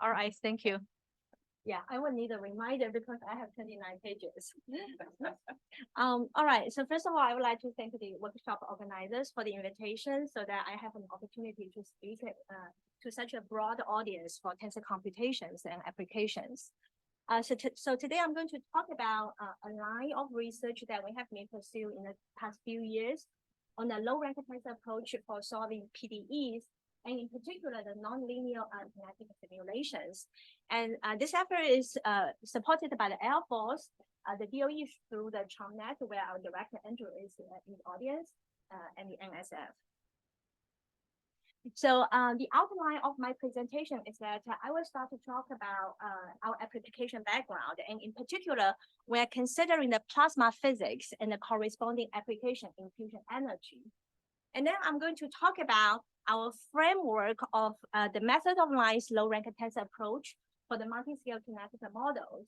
All right, thank you. Yeah, I will need a reminder because I have 29 pages. All right, so first of all, I would like to thank the workshop organizers for the invitation so that I have an opportunity to speak to such a broad audience for tensor computations and applications. So today I'm going to talk about a line of research that we have been pursuing in the past few years on the low-rank tensor approach for solving PDEs, and in particular, the nonlinear kinetic simulations. And this effort is supported by the Air Force, the DOE through the CHOMNet, where our director Andrew is in the audience, and the NSF. So the outline of my presentation is that I will start to talk about our application background, and in particular, we're considering the plasma physics and the corresponding application in fusion energy. And then I'm going to talk about our framework of the method of lines low-rank tensor approach for the multi-scale kinetic models.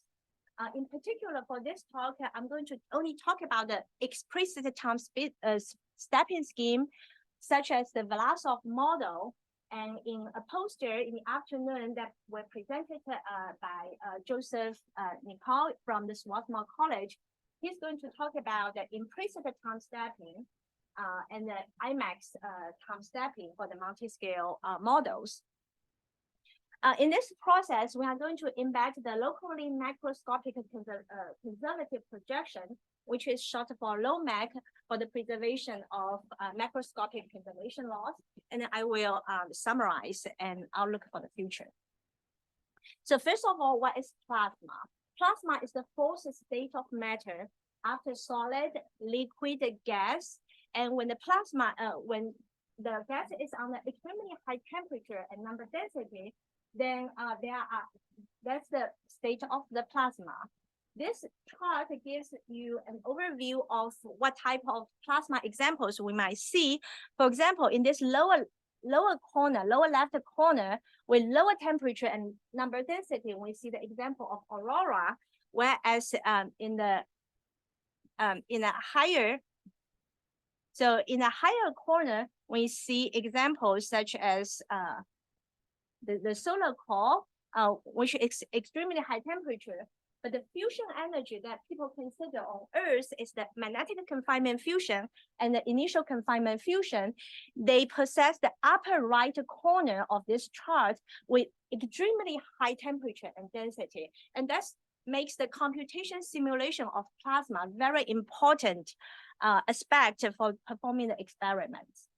In particular, for this talk, I'm going to only talk about the explicit time stepping scheme, such as the Valeev model. And in a poster in the afternoon that were presented by Joseph Nicole from the Swarthmore College, he's going to talk about the implicit time stepping and the IMAX time stepping for the multi-scale models. In this process, we are going to embed the locally macroscopic conservative projection, which is short for LOMAC, for the preservation of macroscopic conservation laws. And then I will summarize and outlook for the future. So first of all, what is plasma? Plasma is the fourth state of matter after solid, liquid, gas. And when the plasma, when the gas is on the extremely high temperature and number density, then that's the state of the plasma. This chart gives you an overview of what type of plasma examples we might see. For example, in this lower left corner, with lower temperature and number density, we see the example of aurora, whereas in a higher corner, we see examples such as the solar core, which is extremely high temperature. But the fusion energy that people consider on Earth is the magnetic confinement fusion and the initial confinement fusion. They possess the upper right corner of this chart with extremely high temperature and density. And that makes the computation simulation of plasma very important aspect for performing the experiments.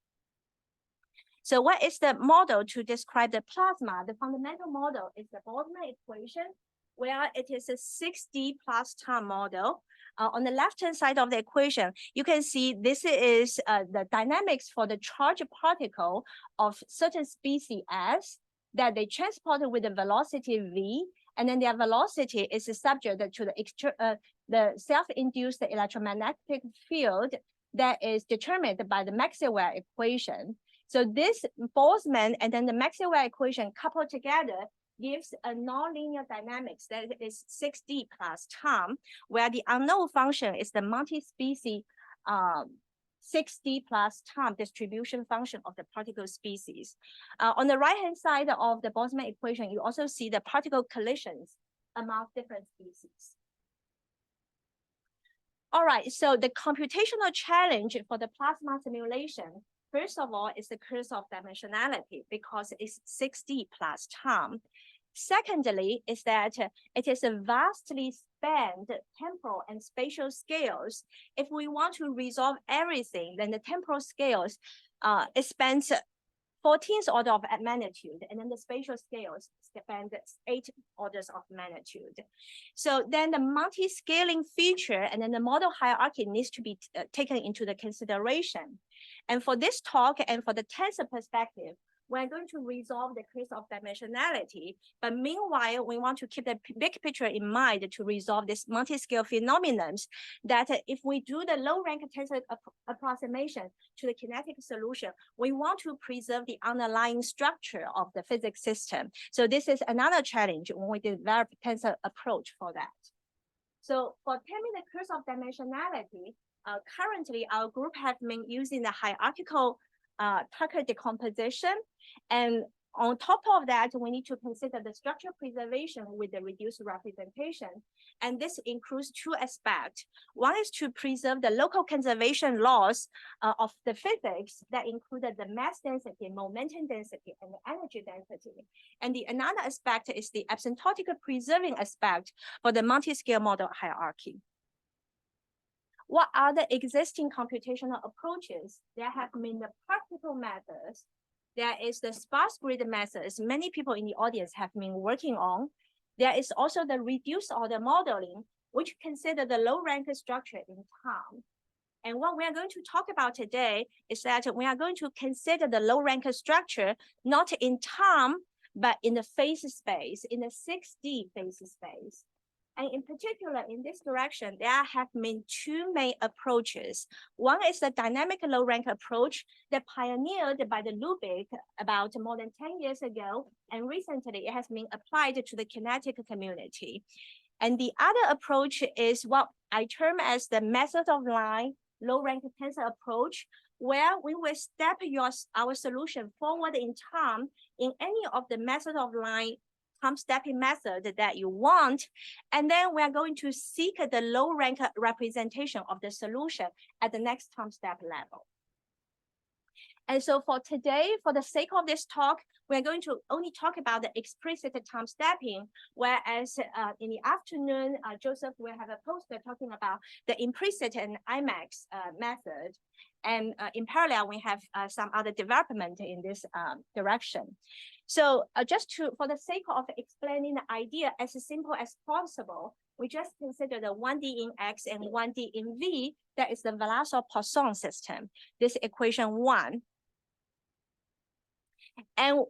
So what is the model to describe the plasma? The fundamental model is the Boltzmann equation, where it is a 6D plus time model. On the left-hand side of the equation, you can see this is the dynamics for the charged particle of certain species S that they transported with the velocity V, and then their velocity is subject to the self-induced electromagnetic field that is determined by the Maxwell equation. So this Boltzmann and then the Maxwell equation coupled together gives a nonlinear dynamics that is 6D plus time, where the unknown function is the multi-species 6D plus time distribution function of the particle species. On the right-hand side of the Boltzmann equation, you also see the particle collisions among different species. All right, so the computational challenge for the plasma simulation, first of all, is the curse of dimensionality because it's 6D plus time. Secondly, is that it is a vastly spanned temporal and spatial scales. If we want to resolve everything, then the temporal scales, it spans 14th order of magnitude, and then the spatial scales spans 8 orders of magnitude. So then the multi-scaling feature and then the model hierarchy needs to be taken into the consideration. And for this talk and for the tensor perspective, we're going to resolve the case of dimensionality, but meanwhile, we want to keep the big picture in mind to resolve this multi-scale phenomenon that if we do the low-rank tensor approximation to the kinetic solution, we want to preserve the underlying structure of the physics system. So this is another challenge when we develop tensor approach for that. So for terming the curse of dimensionality, currently our group has been using the hierarchical Tucker decomposition. And On top of that, we need to consider the structure preservation with the reduced representation. And this includes two aspects. One is to preserve the local conservation laws of the physics that included the mass density, momentum density, and the energy density. And another aspect is the asymptotic preserving aspect for the multi-scale model hierarchy. What are the existing computational approaches? There have been the practical methods. There is the sparse grid methods many people in the audience have been working on. There is also the reduced order modeling, which consider the low rank structure in time. And what we are going to talk about today is that we are going to consider the low rank structure not in time, but in the phase space, in the 6D phase space. And in particular, in this direction, there have been two main approaches. One is the dynamic low rank approach that pioneered by the Lubick about more than 10 years ago. And recently it has been applied to the Kinetic community. And the other approach is what I term as the method of line low rank tensor approach, where we will step our solution forward in time in any of the method of line time stepping method that you want. And then we are going to seek the low rank representation of the solution at the next time step level. And so for today, for the sake of this talk, we're going to only talk about the explicit time stepping, whereas in the afternoon, Joseph will have a poster talking about the implicit and IMAX method. And in parallel, we have some other development in this direction. So just for the sake of explaining the idea as simple as possible, we just consider the 1D in X and 1D in V. That is the Valeev-Poisson system, this equation 1. And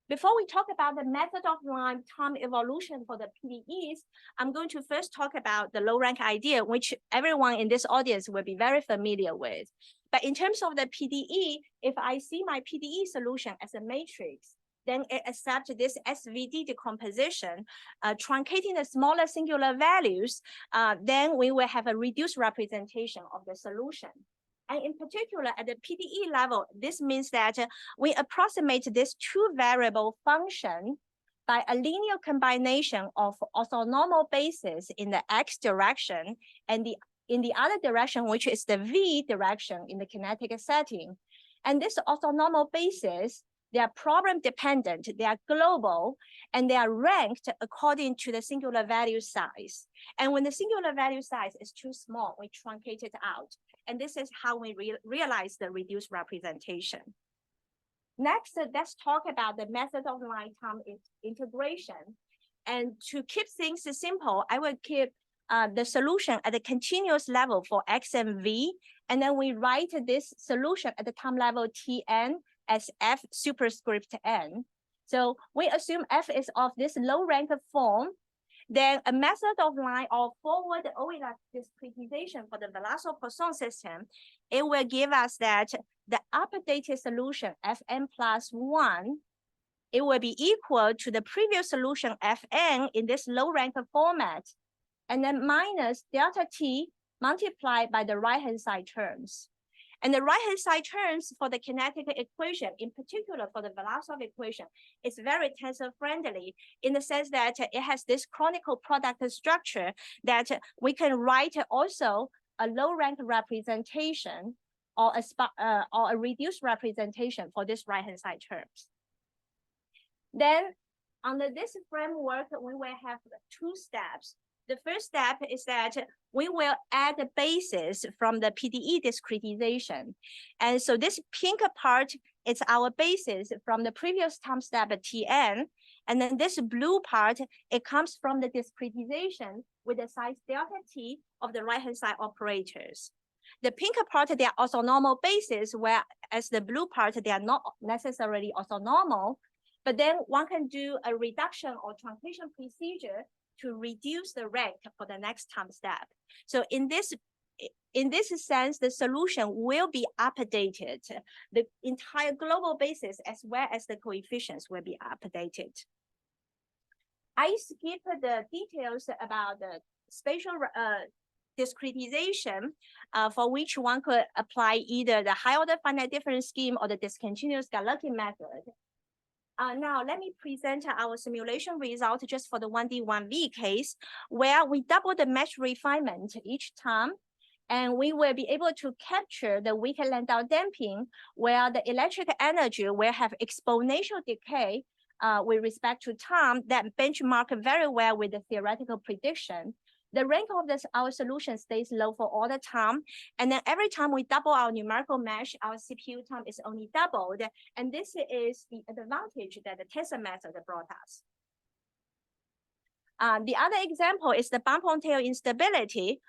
before we talk about the method of line time evolution for the PDEs, I'm going to first talk about the low rank idea, which everyone in this audience will be very familiar with. But in terms of the PDE, if I see my PDE solution as a matrix, then it accepts this SVD decomposition, truncating the smaller singular values, then we will have a reduced representation of the solution. And in particular, at the PDE level, this means that we approximate this two variable function by a linear combination of orthonormal bases in the X direction and in the other direction, which is the V direction in the kinetic setting. And this orthonormal bases, they are problem dependent, they are global, and they are ranked according to the singular value size. And when the singular value size is too small, we truncate it out. And this is how we realize the reduced representation. Next, let's talk about the method of line time integration. And to keep things simple, I will keep the solution at the continuous level for X and V. And then we write this solution at the time level Tn as F superscript n. So we assume F is of this low rank form. Then a method of line or forward OELAC discretization for the Valeev-Poisson system, it will give us that the updated solution Fn plus 1, it will be equal to the previous solution Fn in this low rank format, and then minus delta T multiplied by the right-hand side terms. And the right-hand side terms for the kinetic equation, in particular for the Valeev equation, is very tensor friendly in the sense that it has this chronicle product structure that we can write also a low rank representation or a reduced representation for this right-hand side terms. Then under this framework, we will have two steps. The first step is that we will add the basis from the PDE discretization. And so this pink part is our basis from the previous time step Tn. And then this blue part, it comes from the discretization with the size delta T of the right-hand side operators. The pink part, they are orthonormal bases, whereas the blue part, they are not necessarily orthonormal. But then one can do a reduction or truncation procedure to reduce the rank for the next time step. So in this sense, the solution will be updated. The entire global basis as well as the coefficients will be updated. I skip the details about the spatial discretization for which one could apply either the high order finite difference scheme or the discontinuous Galerkin method. Now, let me present our simulation result just for the 1D, 1V case, where we double the mesh refinement each time, and we will be able to capture the weak Landau damping, where the electric energy will have exponential decay with respect to time that benchmark very well with the theoretical prediction. The rank of our solution stays low for all the time. And then every time we double our numerical mesh, our CPU time is only doubled. And this is the advantage that the Tensor method brought us. The other example is the bump-on-tail instability,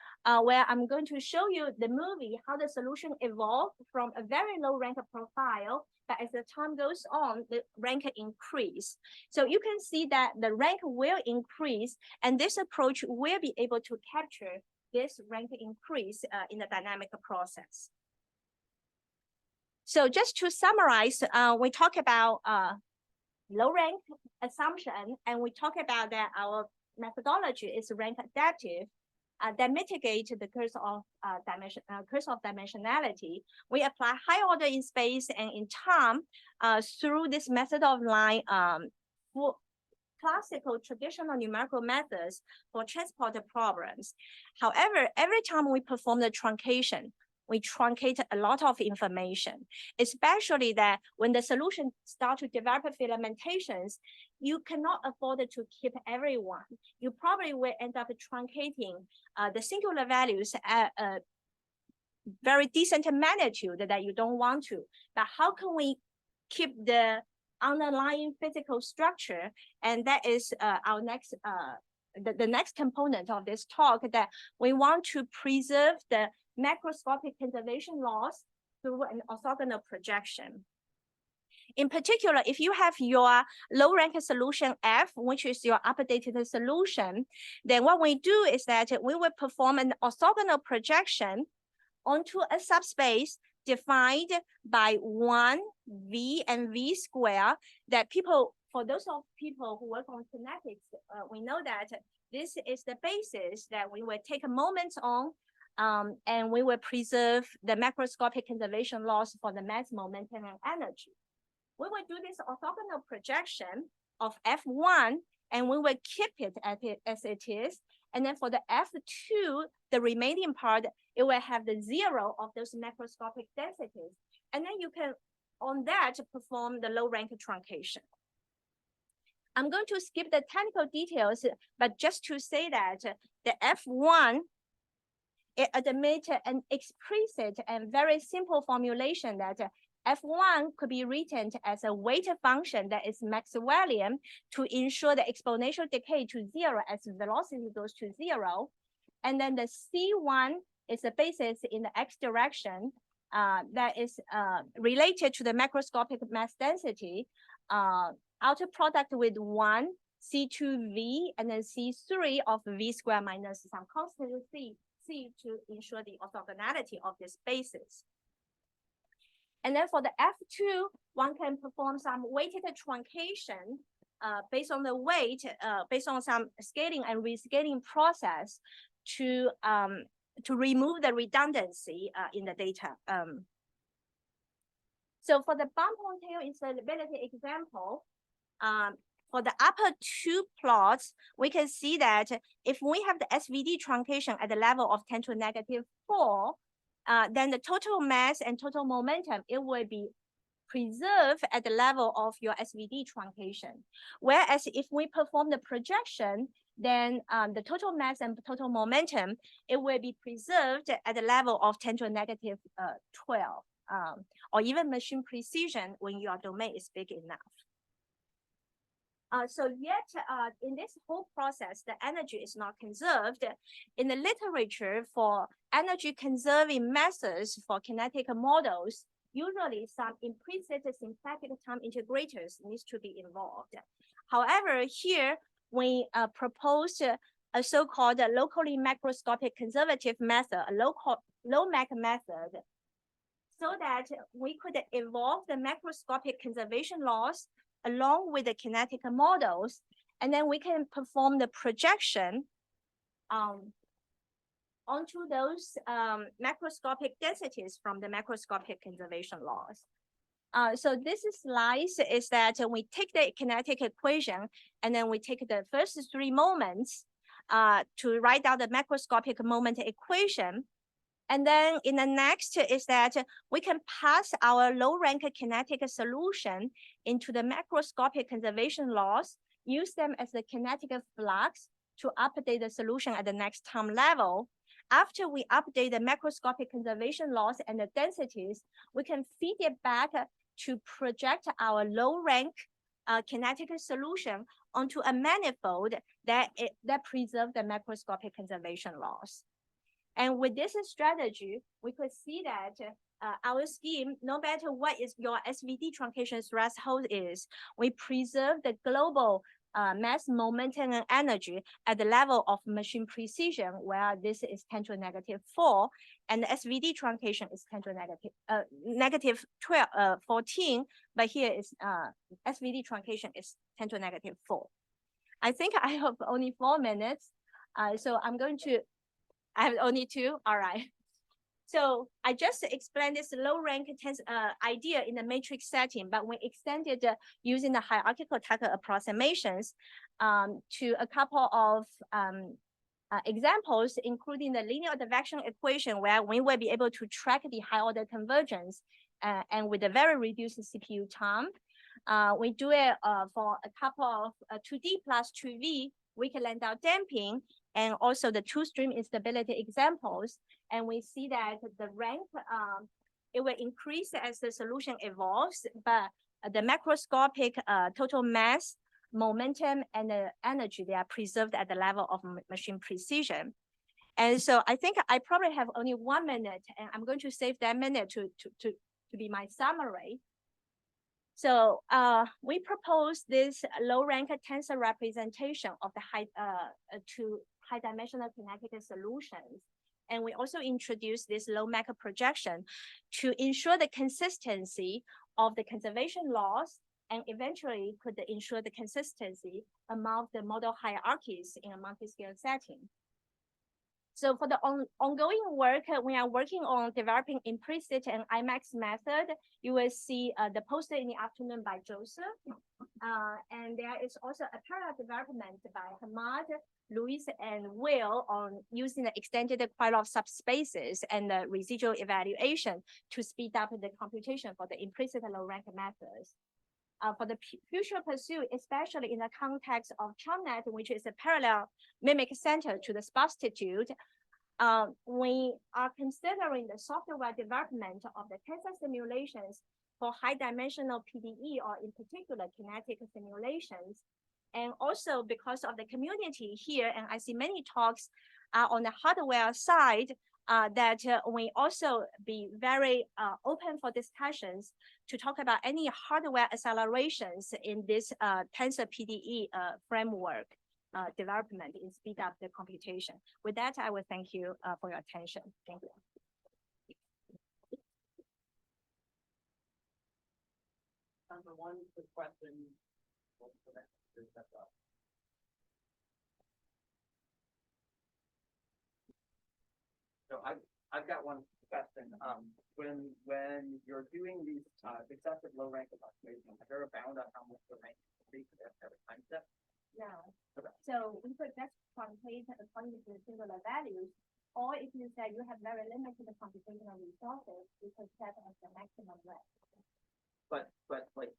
where I'm going to show you the movie, how the solution evolved from a very low rank profile, but as the time goes on, the rank increase. So you can see that the rank will increase, and this approach will be able to capture this rank increase in the dynamic process. So just to summarize, we talk about low rank assumption, and we talk about that our methodology is rank adaptive that mitigate the curse of dimensionality. We apply high order in space and in time through this method of line for classical traditional numerical methods for transport problems. However, every time we perform the truncation, we truncate a lot of information, especially that when the solution start to develop filamentations, you cannot afford to keep everyone. You probably will end up truncating the singular values at a very decent magnitude that you don't want to. But how can we keep the underlying physical structure? And that is our next the next component of this talk, that we want to preserve the macroscopic conservation laws through an orthogonal projection. In particular, if you have your low rank solution F, which is your updated solution, then what we do is that we will perform an orthogonal projection onto a subspace defined by 1V and V square that for those of people who work on kinetics, we know that this is the basis that we will take a moment on, and we will preserve the macroscopic conservation laws for the mass, momentum, and energy. We will do this orthogonal projection of F1, and we will keep it as it is. And then for the F2, the remaining part, it will have the zero of those macroscopic densities. And then you can, on that, perform the low rank truncation. I'm going to skip the technical details, but just to say that the F1, it admits an explicit and very simple formulation that F1 could be written as a weighted function that is Maxwellian to ensure the exponential decay to zero as velocity goes to zero. And then the C1 is a basis in the x direction that is related to the macroscopic mass density, outer product with 1, C2V, and then C3 of V squared minus some constant C to ensure the orthogonality of this basis. And then for the F2, one can perform some weighted truncation based on the weight, based on some scaling and rescaling process to remove the redundancy in the data. So for the bump-on-tail instability example, for the upper two plots, we can see that if we have the SVD truncation at the level of 10 to the -4, then the total mass and total momentum, it will be preserved at the level of your SVD truncation. Whereas if we perform the projection, then the total mass and total momentum, it will be preserved at the level of 10 to the -12, or even machine precision when your domain is big enough. So yet, in this whole process, the energy is not conserved. In the literature for energy conserving methods for kinetic models, usually some implicit syntactic time integrators needs to be involved. However, here we proposed a so-called locally macroscopic conservative method, a low Mac method, so that we could evolve the macroscopic conservation laws along with the kinetic models, and then we can perform the projection onto those macroscopic densities from the macroscopic conservation laws. So this slide is that we take the kinetic equation and then we take the first three moments to write down the macroscopic moment equation. And then in the next is that we can pass our low rank kinetic solution into the macroscopic conservation laws, use them as the kinetic flux to update the solution at the next time level. After we update the macroscopic conservation laws and the densities, we can feed it back to project our low rank kinetic solution onto a manifold that preserves the macroscopic conservation laws. And with this strategy, we could see that our scheme, no matter what is your SVD truncation threshold is, we preserve the global mass, momentum, and energy at the level of machine precision, where this is 10 to the -4, and the SVD truncation is 10 to the -14, but here is SVD truncation is 10 to the -4. I think I have only 4 minutes, so I'm going to, I have only 2, all right. So I just explained this low rank idea in the matrix setting, but we extended using the hierarchical Tucker approximations to a couple of examples, including the linear advection equation, where we will be able to track the high order convergence and with a very reduced CPU time. We do it for a couple of 2D plus 2V, weak Landau damping, and also the two-stream instability examples. And we see that the rank, it will increase as the solution evolves, but the macroscopic total mass, momentum, and the energy, they are preserved at the level of machine precision. And so I think I probably have only 1 minute, and I'm going to save that minute to be my summary. So we propose this low rank tensor representation of the high dimensional kinetic solutions. And we also introduce this low macro projection to ensure the consistency of the conservation laws and eventually could ensure the consistency among the model hierarchies in a multi-scale setting. So for the ongoing work, we are working on developing implicit and IMAX method. You will see the poster in the afternoon by Joseph. And there is also a parallel development by Hamad, Luis, and Will on using the extended Krylov subspaces and the residual evaluation to speed up the computation for the implicit low rank methods. For the future pursuit, especially in the context of ChunNet, which is a parallel mimic center to the substitute, we are considering the software development of the tensor simulations for high dimensional PDE, or in particular kinetic simulations. And also because of the community here, and I see many talks on the hardware side, that we also be very open for discussions to talk about any hardware accelerations in this tensor PDE framework development in speed up the computation. With that, I will thank you for your attention. Thank you. Time for one quick question. So I've got one question. When you're doing these successive low rank approximations, have you ever bound on how much the rank is at a time step? No. Okay. So we could just quantitate according to singular values, or if you say you have very limited computational resources, you could set as the maximum rank. But like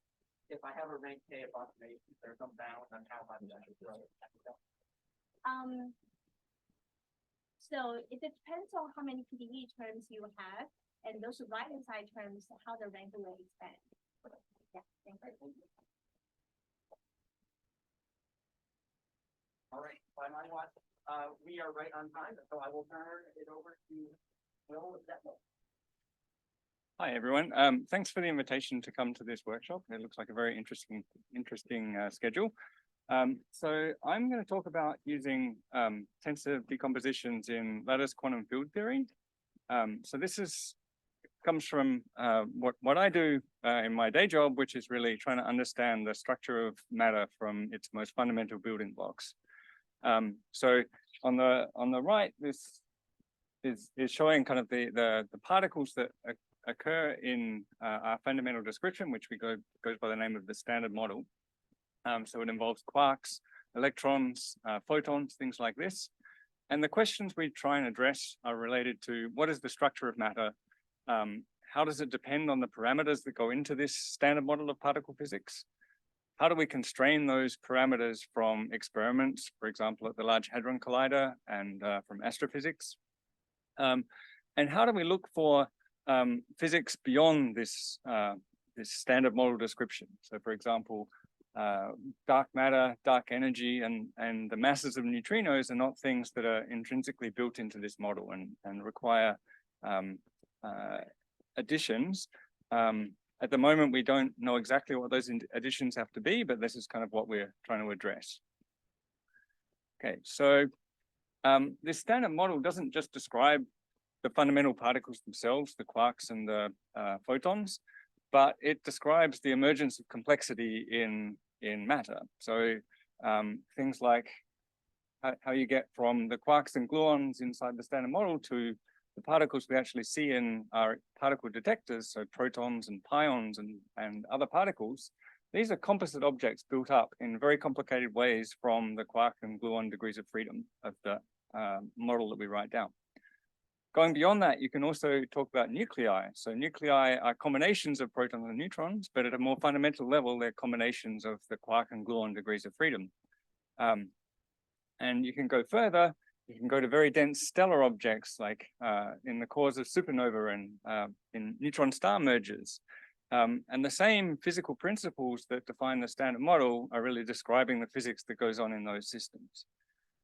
if I have a rank K approximation, there's some bound on how much I should throw it. So it depends on how many PDE terms you have, and those right-hand side terms, how the rank will expand. Yeah, thank you. All right, by my watch, we are right on time, so I will turn it over to Will with Detmold. Hi, everyone. Thanks for the invitation to come to this workshop. It looks like a very interesting schedule. So I'm going to talk about using tensor decompositions in lattice quantum field theory. So this comes from what I do in my day job, which is really trying to understand the structure of matter from its most fundamental building blocks. So on the right, this is showing kind of the particles that occur in our fundamental description, which goes by the name of the standard model. So it involves quarks, electrons, photons, things like this. And the questions we try and address are related to what is the structure of matter? How does it depend on the parameters that go into this standard model of particle physics? How do we constrain those parameters from experiments, for example, at the Large Hadron Collider and from astrophysics? And how do we look for physics beyond this, this standard model description? So, for example, dark matter, dark energy, and the masses of neutrinos are not things that are intrinsically built into this model and require additions. At the moment, we don't know exactly what those additions have to be, but this is kind of what we're trying to address. Okay, so this standard model doesn't just describe the fundamental particles themselves, the quarks and the photons, but it describes the emergence of complexity in matter. So things like how you get from the quarks and gluons inside the standard model to the particles we actually see in our particle detectors, so protons and pions and other particles. These are composite objects built up in very complicated ways from the quark and gluon degrees of freedom of the model that we write down. Going beyond that, you can also talk about nuclei. So nuclei are combinations of protons and neutrons, but at a more fundamental level, they're combinations of the quark and gluon degrees of freedom. And you can go further. You can go to very dense stellar objects like in the cores of supernova and in neutron star mergers. And the same physical principles that define the standard model are really describing the physics that goes on in those systems.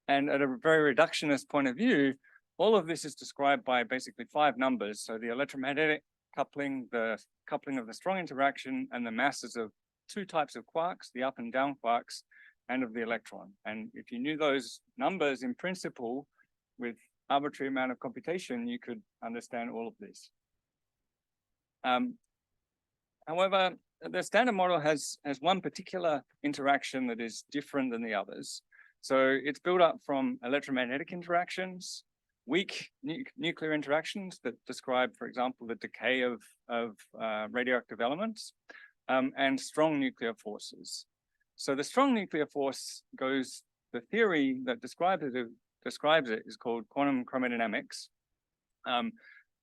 And at a very reductionist point of view, all of this is described by basically 5 numbers. So the electromagnetic coupling, the coupling of the strong interaction, and the masses of 2 types of quarks, the up and down quarks, and of the electron. And if you knew those numbers in principle with arbitrary amount of computation, you could understand all of this. However, the standard model has one particular interaction that is different than the others. So it's built up from electromagnetic interactions, weak nuclear interactions that describe, for example, the decay of radioactive elements, and strong nuclear forces. So the strong nuclear force the theory that describes it is called quantum chromodynamics.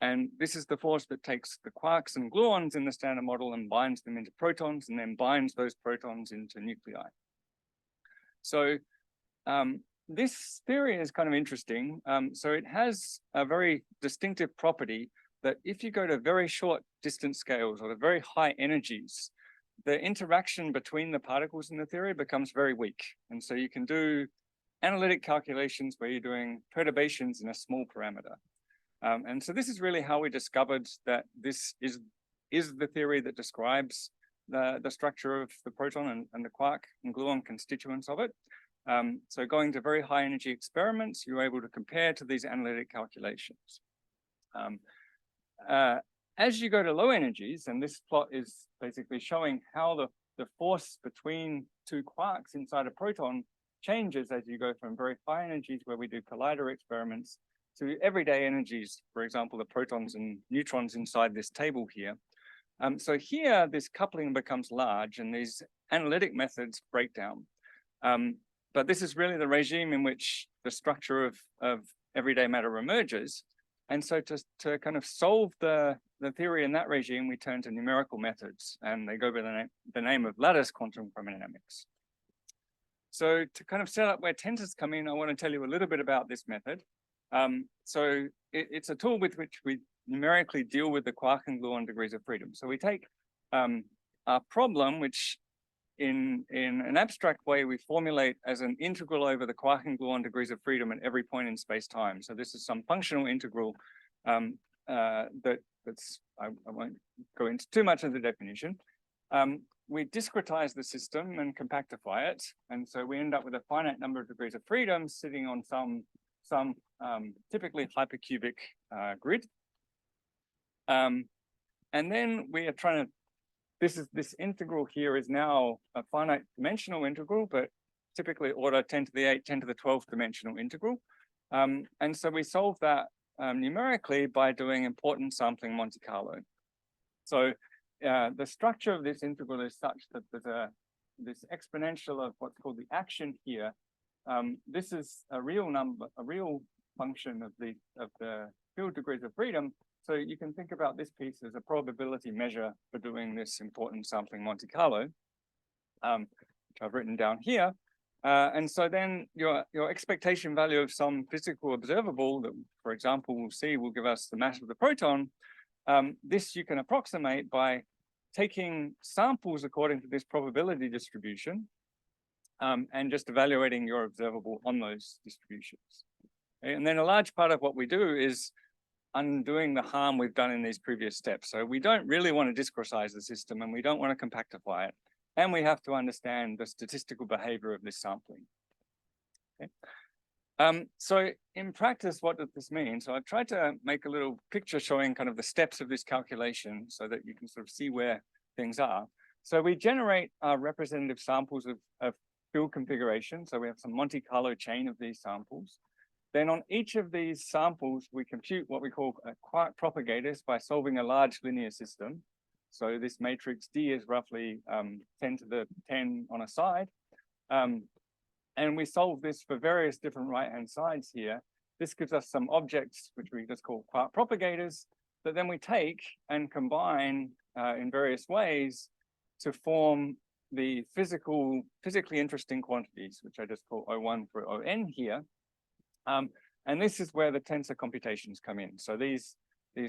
And this is the force that takes the quarks and gluons in the standard model and binds them into protons and then binds those protons into nuclei. So this theory is kind of interesting. So it has a very distinctive property that if you go to very short distance scales or to very high energies, the interaction between the particles in the theory becomes very weak. And so you can do analytic calculations where you're doing perturbations in a small parameter. And so this is really how we discovered that this is the theory that describes the structure of the proton and the quark and gluon constituents of it. So going to very high energy experiments, you're able to compare to these analytic calculations. As you go to low energies, and this plot is basically showing how the force between 2 quarks inside a proton changes as you go from very high energies where we do collider experiments to everyday energies, for example, the protons and neutrons inside this table here. So here, this coupling becomes large and these analytic methods break down. But this is really the regime in which the structure of everyday matter emerges. And so to kind of solve the theory in that regime, we turn to numerical methods, and they go by the name of lattice quantum chromodynamics. So to kind of set up where tensors come in, I want to tell you a little bit about this method. So it's a tool with which we numerically deal with the quark and gluon degrees of freedom. So we take a problem which in an abstract way we formulate as an integral over the quark and gluon degrees of freedom at every point in space-time. So this is some functional integral that's I won't go into too much of the definition. We discretize the system and compactify it, and so we end up with a finite number of degrees of freedom sitting on some typically hypercubic grid. And then we are trying to, this integral here is now a finite dimensional integral, but typically order 10 to the 8, 10 to the 12th dimensional integral. And so we solve that numerically by doing importance sampling Monte Carlo. So the structure of this integral is such that there's this exponential of what's called the action here. This is a real number, a real function of the field degrees of freedom. So you can think about this piece as a probability measure for doing this important sampling Monte Carlo, which I've written down here. And so then your expectation value of some physical observable that, for example, we'll see will give us the mass of the proton. This you can approximate by taking samples according to this probability distribution and just evaluating your observable on those distributions. Okay? And then a large part of what we do is undoing the harm we've done in these previous steps. So we don't really want to discretize the system and we don't want to compactify it. And we have to understand the statistical behavior of this sampling. Okay. So in practice, what does this mean? So I've tried to make a little picture showing kind of the steps of this calculation so that you can sort of see where things are. So we generate our representative samples of field configuration. So we have some Monte Carlo chain of these samples. Then on each of these samples, we compute what we call quark propagators by solving a large linear system. So this matrix D is roughly 10 to the 10 on a side. And we solve this for various different right-hand sides here. This gives us some objects, which we just call quark propagators, that then we take and combine in various ways to form the physically interesting quantities, which I just call O1 for On here. And this is where the tensor computations come in. So these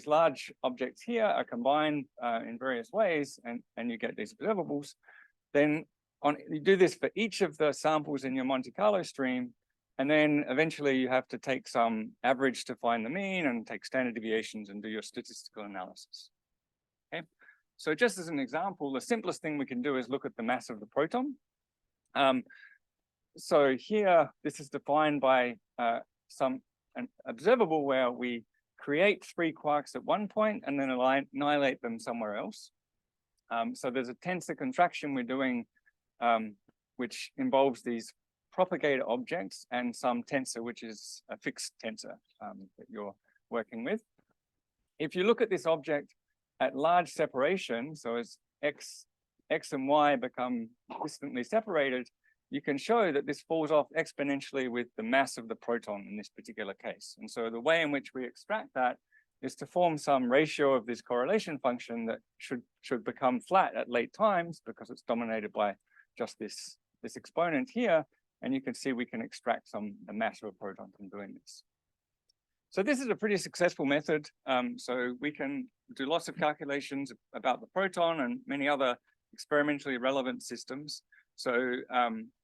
large objects here are combined in various ways, and you get these observables. Then you do this for each of the samples in your Monte Carlo stream, and then eventually you have to take some average to find the mean and take standard deviations and do your statistical analysis. Okay, so just as an example, the simplest thing we can do is look at the mass of the proton. So here, this is defined by an observable where we create 3 quarks at one point and then annihilate them somewhere else. So there's a tensor contraction we're doing, which involves these propagator objects and some tensor, which is a fixed tensor that you're working with. If you look at this object at large separation, so as x and y become distantly separated, you can show that this falls off exponentially with the mass of the proton in this particular case. And so the way in which we extract that is to form some ratio of this correlation function that should become flat at late times because it's dominated by just this exponent here. And you can see we can extract the mass of a proton from doing this. So this is a pretty successful method. So we can do lots of calculations about the proton and many other experimentally relevant systems. So,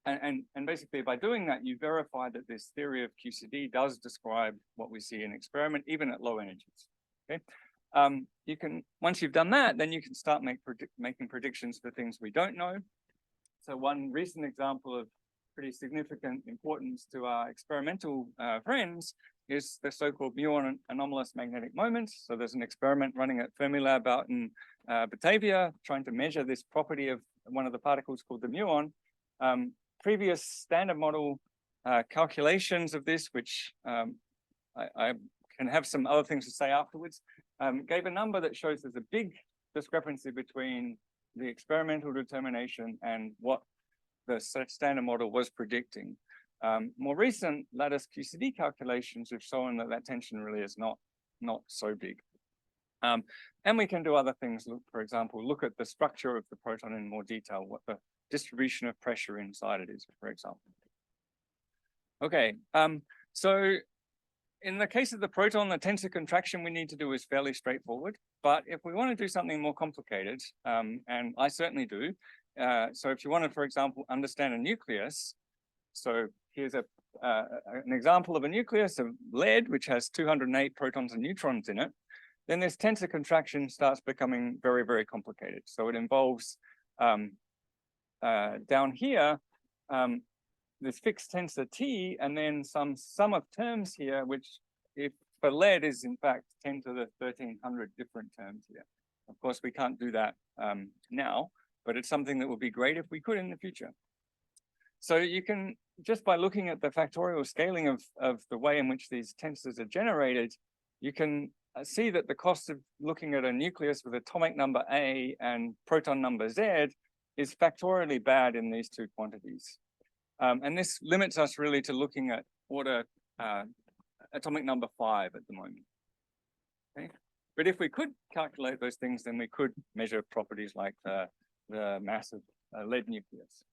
and basically by doing that, you verify that this theory of QCD does describe what we see in experiment, even at low energies, okay? Once you've done that, then you can start making predictions for things we don't know. So one recent example of pretty significant importance to our experimental friends is the so-called muon anomalous magnetic moments. So there's an experiment running at Fermilab out in Batavia, trying to measure this property of one of the particles called the muon. Previous standard model calculations of this, which I can have some other things to say afterwards, gave a number that shows there's a big discrepancy between the experimental determination and what the standard model was predicting. More recent Lattice QCD calculations have shown that that tension really is not so big. And we can do other things, for example, look at the structure of the proton in more detail, what the distribution of pressure inside it is, for example. Okay, so in the case of the proton, the tensor contraction we need to do is fairly straightforward. But if we want to do something more complicated, and I certainly do, so if you want to, for example, understand a nucleus, so here's an example of a nucleus of lead, which has 208 protons and neutrons in it. Then this tensor contraction starts becoming very, very complicated. So it involves down here, this fixed tensor T, and then some sum of terms here, which if for lead is in fact 10 to the 1300 different terms here. Of course, we can't do that now, but it's something that would be great if we could in the future. So you can, just by looking at the factorial scaling of the way in which these tensors are generated, you can see that the cost of looking at a nucleus with atomic number A and proton number Z is factorially bad in these two quantities. And this limits us really to looking at order atomic number 5 at the moment. Okay. But if we could calculate those things, then we could measure properties like the mass of a lead nucleus.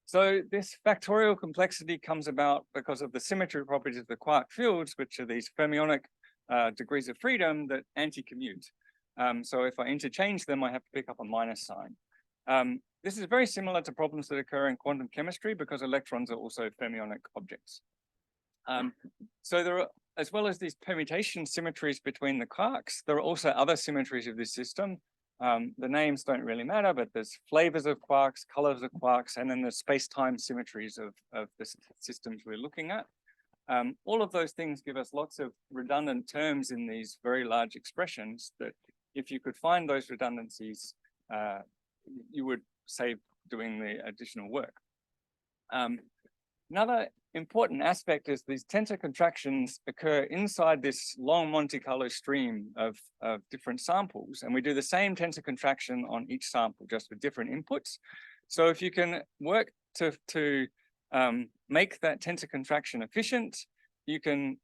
So this factorial complexity comes about because of the symmetry properties of the quark fields, which are these fermionic degrees of freedom that anti-commute. So if I interchange them, I have to pick up a minus sign. This is very similar to problems that occur in quantum chemistry because electrons are also fermionic objects. So there are, as well as these permutation symmetries between the quarks, there are also other symmetries of this system. The names don't really matter, but there's flavors of quarks, colors of quarks, and then the space-time symmetries of the systems we're looking at. All of those things give us lots of redundant terms in these very large expressions that if you could find those redundancies, you would save doing the additional work. Another important aspect is these tensor contractions occur inside this long Monte Carlo stream of different samples, and we do the same tensor contraction on each sample, just with different inputs. So if you can work to make that tensor contraction efficient, you can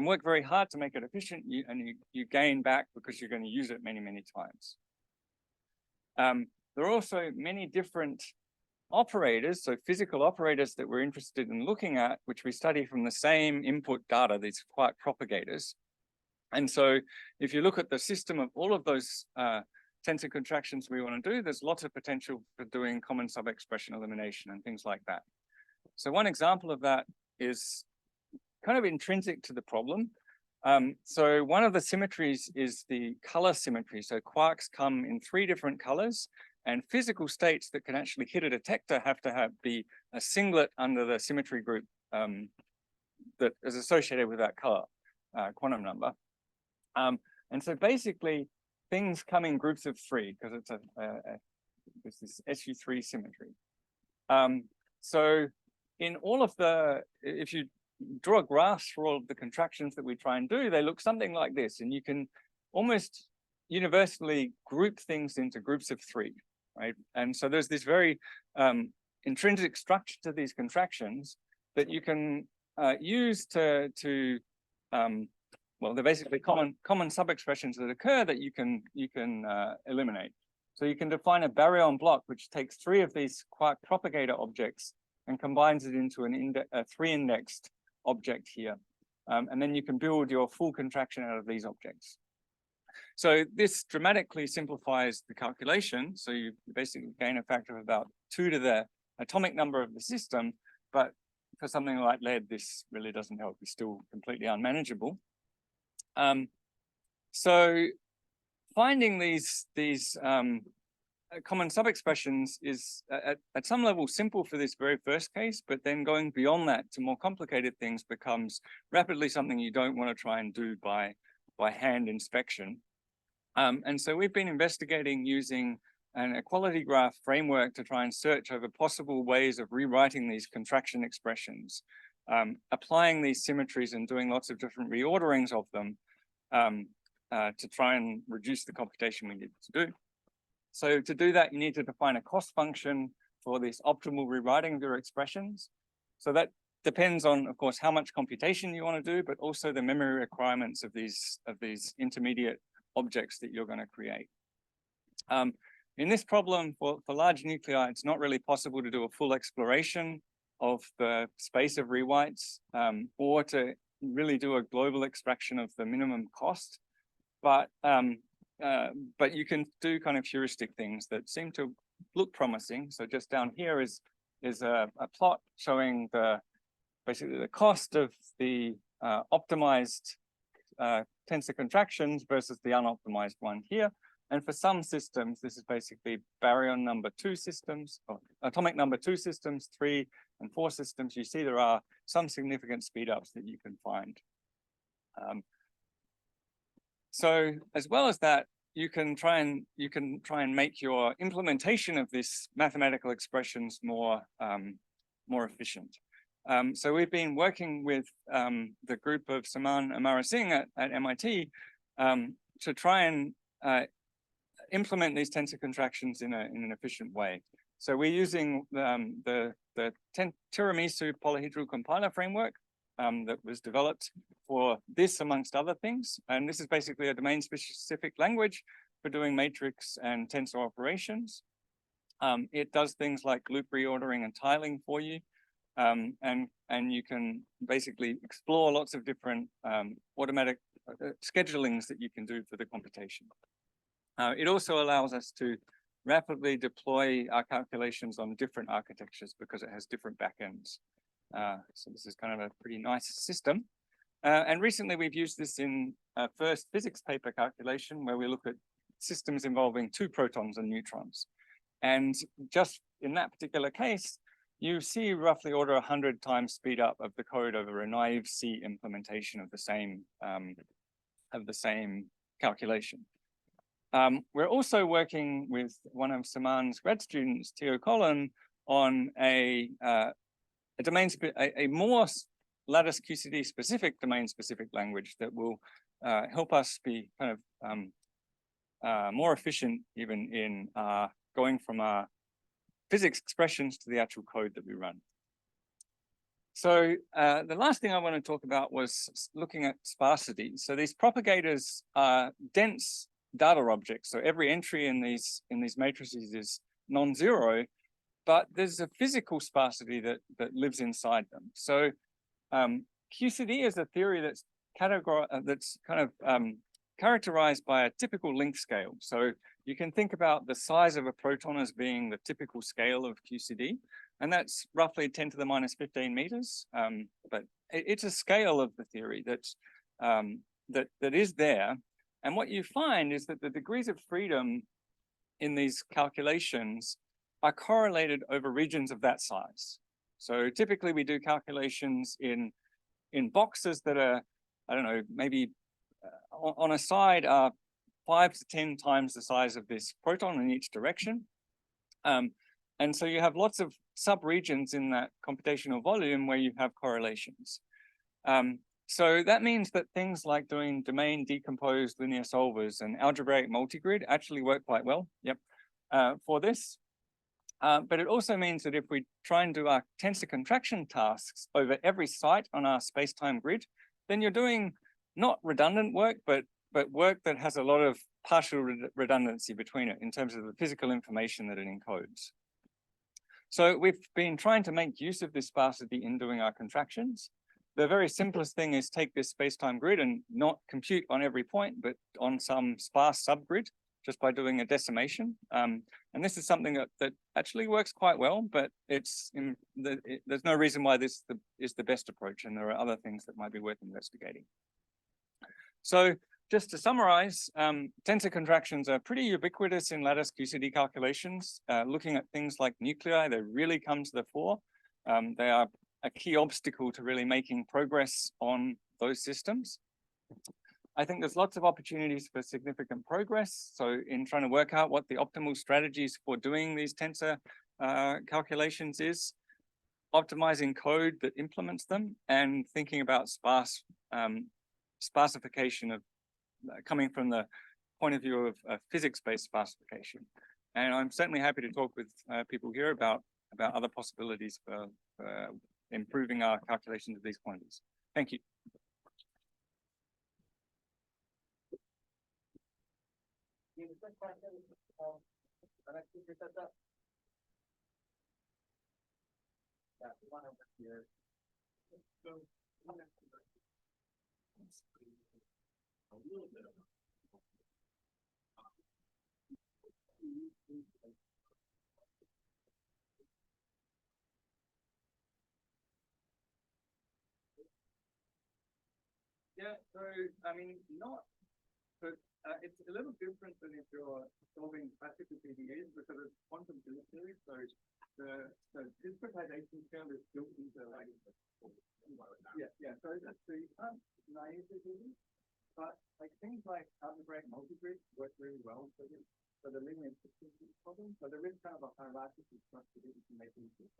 work very hard to make it efficient, and you gain back because you're going to use it many, many times. There are also many different operators, so physical operators that we're interested in looking at, which we study from the same input data, these quark propagators. And so if you look at the system of all of those tensor contractions we want to do, there's lots of potential for doing common subexpression elimination and things like that. So one example of that is kind of intrinsic to the problem. So one of the symmetries is the color symmetry. So quarks come in 3 different colors, and physical states that can actually hit a detector have to be a singlet under the symmetry group that is associated with that color quantum number. And so basically things come in groups of 3 because it's this SU3 symmetry. So in all of if you draw graphs for all of the contractions that we try and do, they look something like this, and you can almost universally group things into groups of 3. Right? And so there's this very intrinsic structure to these contractions that you can use to well, they're basically common subexpressions that occur that you can eliminate. So you can define a baryon block which takes 3 of these quark propagator objects and combines it into a 3-indexed object here. And then you can build your full contraction out of these objects. So this dramatically simplifies the calculation. So you basically gain a factor of about 2 to the atomic number of the system. But for something like lead, this really doesn't help. It's still completely unmanageable. So finding these common subexpressions is at some level simple for this very first case, but then going beyond that to more complicated things becomes rapidly something you don't want to try and do by hand inspection. And so we've been investigating using an equality graph framework to try and search over possible ways of rewriting these contraction expressions, applying these symmetries and doing lots of different reorderings of them to try and reduce the computation we need to do. So to do that, you need to define a cost function for this optimal rewriting of your expressions. So that depends on, of course, how much computation you want to do, but also the memory requirements of these intermediate objects that you're going to create. In this problem, for large nuclei, it's not really possible to do a full exploration of the space of rewrites or to really do a global extraction of the minimum cost. But you can do kind of heuristic things that seem to look promising. So just down here is a plot showing basically the cost of the optimized tensor contractions versus the unoptimized one here. And for some systems, this is basically baryon number 2 systems, or atomic number 2 systems, 3 and 4 systems. You see there are some significant speedups that you can find. So as well as that, you can try and make your implementation of this mathematical expressions more efficient. So we've been working with the group of Saman Amara Singh at MIT to try and implement these tensor contractions in an efficient way. So we're using the tiramisu polyhedral compiler framework that was developed for this, amongst other things. And this is basically a domain-specific language for doing matrix and tensor operations. It does things like loop reordering and tiling for you. And you can basically explore lots of different automatic schedulings that you can do for the computation. It also allows us to rapidly deploy our calculations on different architectures because it has different backends. So this is kind of a pretty nice system. And recently we've used this in our first physics paper calculation where we look at systems involving 2 protons and neutrons. And just in that particular case, you see roughly order 100 times speed up of the code over a naive C implementation of the same calculation. We're also working with one of Saman's grad students, Theo Collin, on a more Lattice QCD specific domain-specific language that will help us be kind of more efficient even in going from our physics expressions to the actual code that we run. So the last thing I want to talk about was looking at sparsity. So these propagators are dense data objects. So every entry in these matrices is non-zero, but there's a physical sparsity that lives inside them. So QCD is a theory that's characterized by a typical length scale. So you can think about the size of a proton as being the typical scale of QCD, and that's roughly 10 to the minus 15 meters. But it's a scale of the theory that is there. And what you find is that the degrees of freedom in these calculations are correlated over regions of that size. So typically we do calculations in boxes that are, I don't know, maybe on a side are 5 to 10 times the size of this proton in each direction. And so you have lots of sub-regions in that computational volume where you have correlations. So that means that things like doing domain decomposed linear solvers and algebraic multigrid actually work quite well, for this. But it also means that if we try and do our tensor contraction tasks over every site on our space-time grid, then you're doing not redundant work, but work that has a lot of partial redundancy between it in terms of the physical information that it encodes. So we've been trying to make use of this sparsity in doing our contractions. The very simplest thing is take this space-time grid and not compute on every point, but on some sparse subgrid, just by doing a decimation. And this is something that actually works quite well, but there's no reason why this is the best approach, and there are other things that might be worth investigating. So just to summarize, tensor contractions are pretty ubiquitous in lattice QCD calculations. Looking at things like nuclei, they really come to the fore. They are a key obstacle to really making progress on those systems. I think there's lots of opportunities for significant progress. So in trying to work out what the optimal strategies for doing these tensor calculations is, optimizing code that implements them, and thinking about sparsification of coming from the point of view of physics-based sparsification. And I'm certainly happy to talk with people here about other possibilities for improving our calculations of these quantities. Thank you. Yeah, so I mean, it's a little different than if you're solving classical PDAs because it's quantum field theory. So the discretization scale is built into like So that's the naivety, but like things like algebraic multigrid work really well for this. So the linear consistency problem. So there is kind of a hierarchical structure that you can make into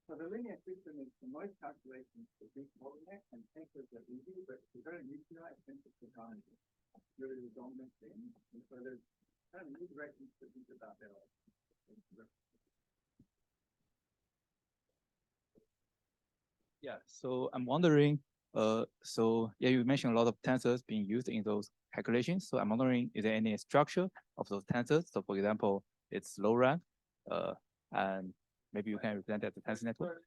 So the linear system is the most calculations for big bottleneck and tensors are easy, but if you don't utilize tensors for kind of really the dominant thing. And so there's kind of new directions to think about that. Yeah, so I'm wondering, so yeah, you mentioned a lot of tensors being used in those calculations. So I'm wondering, is there any structure of those tensors? So for example, it's low rank, and maybe you can represent that as a tensor network.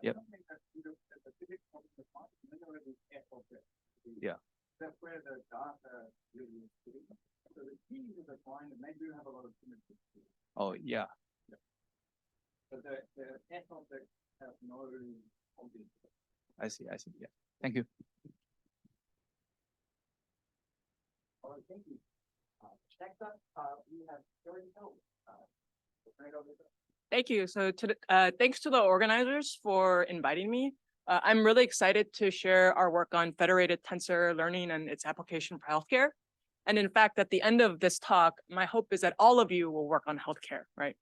Yep. Yeah. That's where the data really is sitting. So the key is to find that they do have a lot of symmetry. Oh, yeah. But the tensor objects have no obvious. I see. Yeah. Thank you. All right, thank you. Next up, we have Joyce Ho. Thank you. So thanks to the organizers for inviting me. I'm really excited to share our work on federated tensor learning and its application for healthcare. And in fact, at the end of this talk, my hope is that all of you will work on healthcare, right?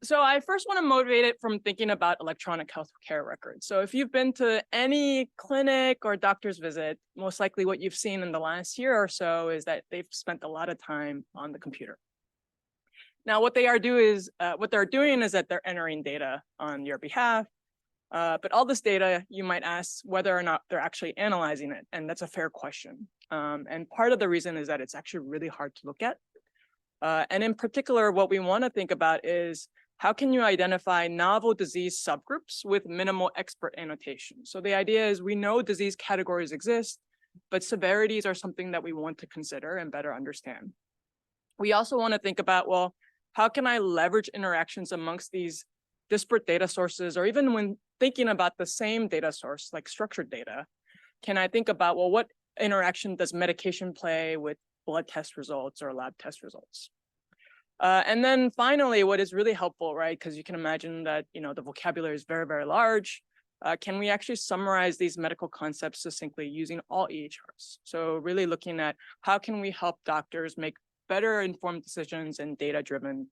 So I first want to motivate it from thinking about electronic healthcare records. So if you've been to any clinic or doctor's visit, most likely what you've seen in the last year or so is that they've spent a lot of time on the computer. Now, what they're doing is that they're entering data on your behalf. But all this data, you might ask whether or not they're actually analyzing it. And that's a fair question. And part of the reason is that it's actually really hard to look at. And in particular, what we want to think about is how can you identify novel disease subgroups with minimal expert annotation? So the idea is we know disease categories exist, but severities are something that we want to consider and better understand. We also want to think about, well, how can I leverage interactions amongst these disparate data sources, or even when thinking about the same data source, like structured data, can I think about, well, what interaction does medication play with blood test results or lab test results? And then finally, what is really helpful, right? Because you can imagine that, the vocabulary is very, very large. Can we actually summarize these medical concepts succinctly using all EHRs? So really looking at how can we help doctors make better informed decisions and data-driven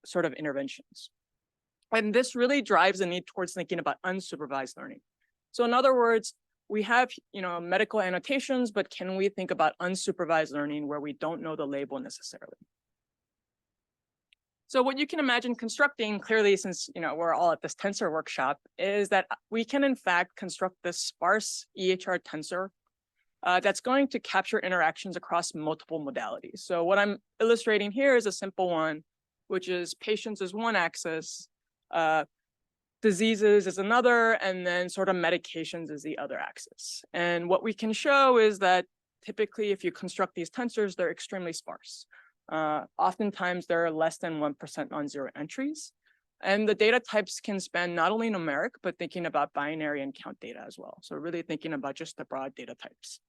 sort of interventions. And this really drives the need towards thinking about unsupervised learning. So in other words, we have, medical annotations, but can we think about unsupervised learning where we don't know the label necessarily? So what you can imagine constructing, clearly, since we're all at this tensor workshop, is that we can in fact construct this sparse EHR tensor that's going to capture interactions across multiple modalities. So what I'm illustrating here is a simple one, which is patients is one axis, diseases is another, and then sort of medications is the other axis. And what we can show is that typically if you construct these tensors, they're extremely sparse. Oftentimes they're less than 1% non-zero entries. And the data types can span not only numeric, but thinking about binary and count data as well. So really thinking about just the broad data types.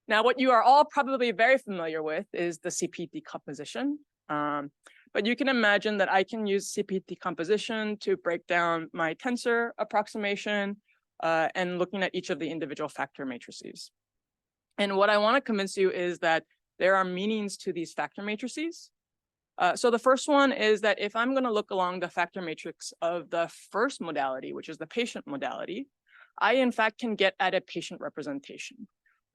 Now, what you are all probably very familiar with is the CP decomposition. But you can imagine that I can use CP decomposition to break down my tensor approximation and looking at each of the individual factor matrices. And what I want to convince you is that there are meanings to these factor matrices. So the first one is that if I'm going to look along the factor matrix of the first modality, which is the patient modality, I in fact can get at a patient representation.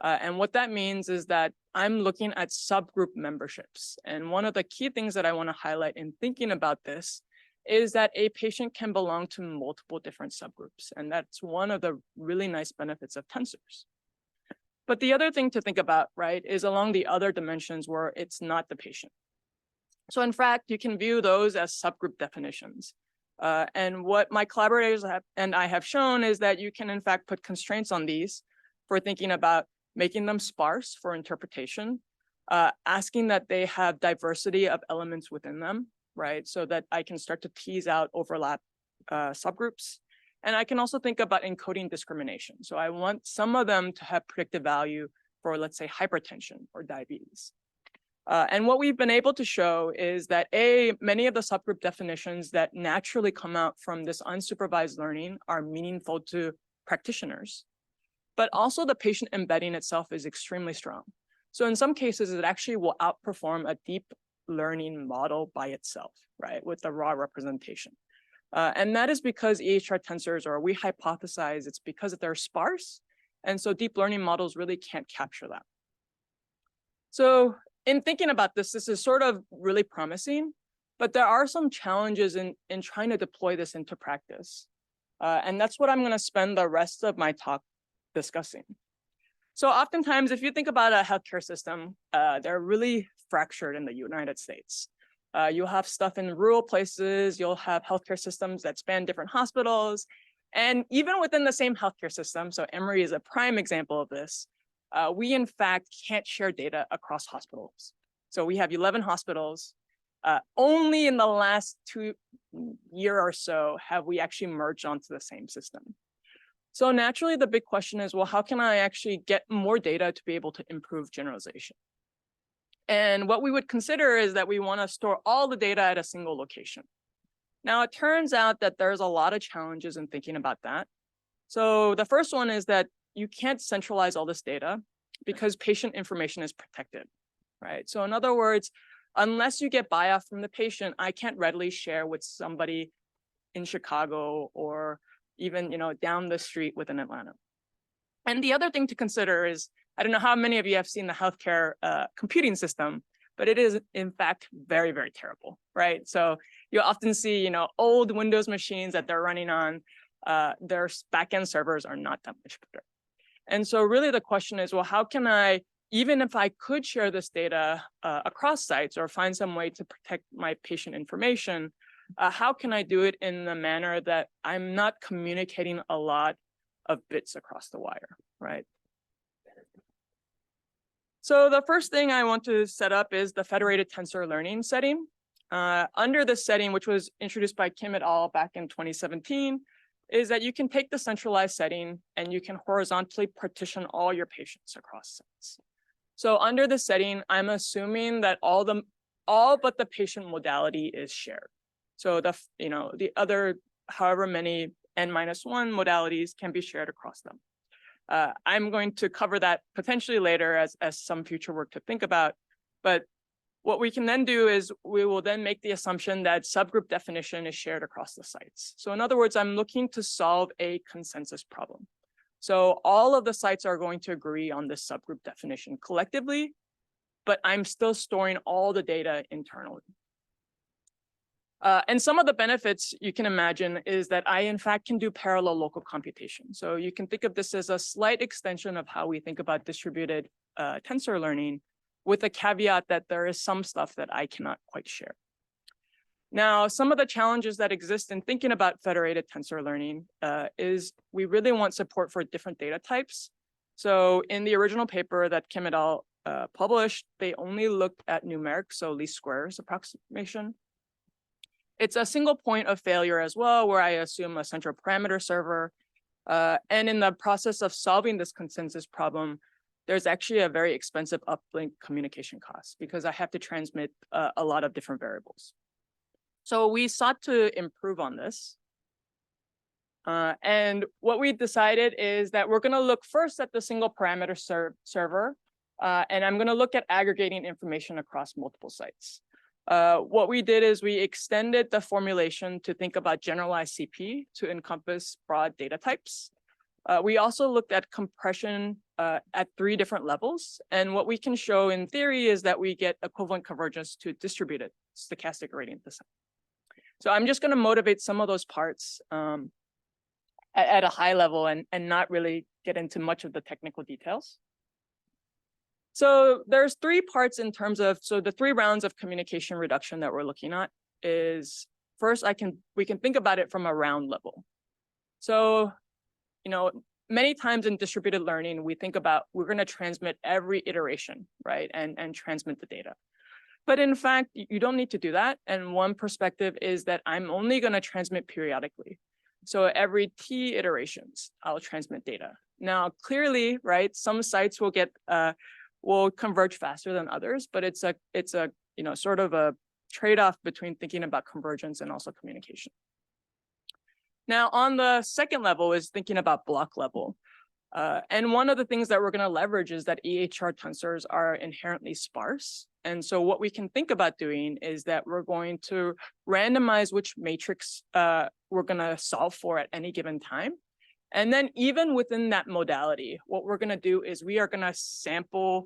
And what that means is that I'm looking at subgroup memberships. And one of the key things that I want to highlight in thinking about this is that a patient can belong to multiple different subgroups. And that's one of the really nice benefits of tensors. But the other thing to think about, right, is along the other dimensions where it's not the patient. So in fact, you can view those as subgroup definitions. And what my collaborators and I have shown is that you can in fact put constraints on these for thinking about making them sparse for interpretation, asking that they have diversity of elements within them, right? So that I can start to tease out overlap subgroups. And I can also think about encoding discrimination. So I want some of them to have predictive value for, let's say, hypertension or diabetes. And what we've been able to show is that many of the subgroup definitions that naturally come out from this unsupervised learning are meaningful to practitioners. But also the patient embedding itself is extremely strong. So in some cases, it actually will outperform a deep learning model by itself, right, with the raw representation. And that is because EHR tensors, or we hypothesize it's because they're sparse, and so deep learning models really can't capture that. So in thinking about this, this is sort of really promising, but there are some challenges in trying to deploy this into practice. And that's what I'm going to spend the rest of my talk discussing. So oftentimes, if you think about a healthcare system, they're really fractured in the United States. You'll have stuff in rural places, you'll have healthcare systems that span different hospitals, and even within the same healthcare system, so Emory is a prime example of this, we in fact can't share data across hospitals. So we have 11 hospitals. Only in the last 2 years or so have we actually merged onto the same system. So naturally, the big question is, well, how can I actually get more data to be able to improve generalization? And what we would consider is that we want to store all the data at a single location. Now, it turns out that there's a lot of challenges in thinking about that. So the first one is that you can't centralize all this data because patient information is protected, right? So in other words, unless you get buy-off from the patient, I can't readily share with somebody in Chicago or even down the street within Atlanta. And the other thing to consider is, I don't know how many of you have seen the healthcare computing system, but it is in fact very, very terrible, right? So you often see old Windows machines that they're running on, their backend servers are not that much better. And so really the question is, well, how can I, even if I could share this data across sites or find some way to protect my patient information, how can I do it in a manner that I'm not communicating a lot of bits across the wire, right? So the first thing I want to set up is the federated tensor learning setting. Under this setting, which was introduced by Kim et al. Back in 2017, is that you can take the centralized setting and you can horizontally partition all your patients across sites. So under this setting, I'm assuming that all but the patient modality is shared. So the other however many n-1 modalities can be shared across them. I'm going to cover that potentially later as some future work to think about. But what we can then do is we will then make the assumption that subgroup definition is shared across the sites. So in other words, I'm looking to solve a consensus problem. So all of the sites are going to agree on this subgroup definition collectively, but I'm still storing all the data internally. And some of the benefits you can imagine is that I, in fact, can do parallel local computation. So you can think of this as a slight extension of how we think about distributed tensor learning, with a caveat that there is some stuff that I cannot quite share. Now, some of the challenges that exist in thinking about federated tensor learning is we really want support for different data types. So in the original paper that Kim et al. Published, they only looked at numeric, so least squares approximation. It's a single point of failure as well, where I assume a central parameter server. And in the process of solving this consensus problem, there's actually a very expensive uplink communication cost because I have to transmit a lot of different variables. So we sought to improve on this. And what we decided is that we're going to look first at the single parameter server, and I'm going to look at aggregating information across multiple sites. What we did is we extended the formulation to think about generalized CP to encompass broad data types. We also looked at compression at 3 different levels. And what we can show in theory is that we get equivalent convergence to distributed stochastic gradient descent. So I'm just going to motivate some of those parts at a high level and not really get into much of the technical details. So there's 3 parts in terms of, so the 3 rounds of communication reduction that we're looking at is first, we can think about it from a round level. So, many times in distributed learning, we think about we're going to transmit every iteration, right, and transmit the data. But in fact, you don't need to do that. And one perspective is that I'm only going to transmit periodically. So every t iterations, I'll transmit data. Now, clearly, right, some sites will converge faster than others, but it's a sort of a trade-off between thinking about convergence and also communication. Now, on the second level is thinking about block level. And one of the things that we're going to leverage is that EHR tensors are inherently sparse. And so what we can think about doing is that we're going to randomize which matrix we're going to solve for at any given time. And then even within that modality, what we're going to do is we are going to sample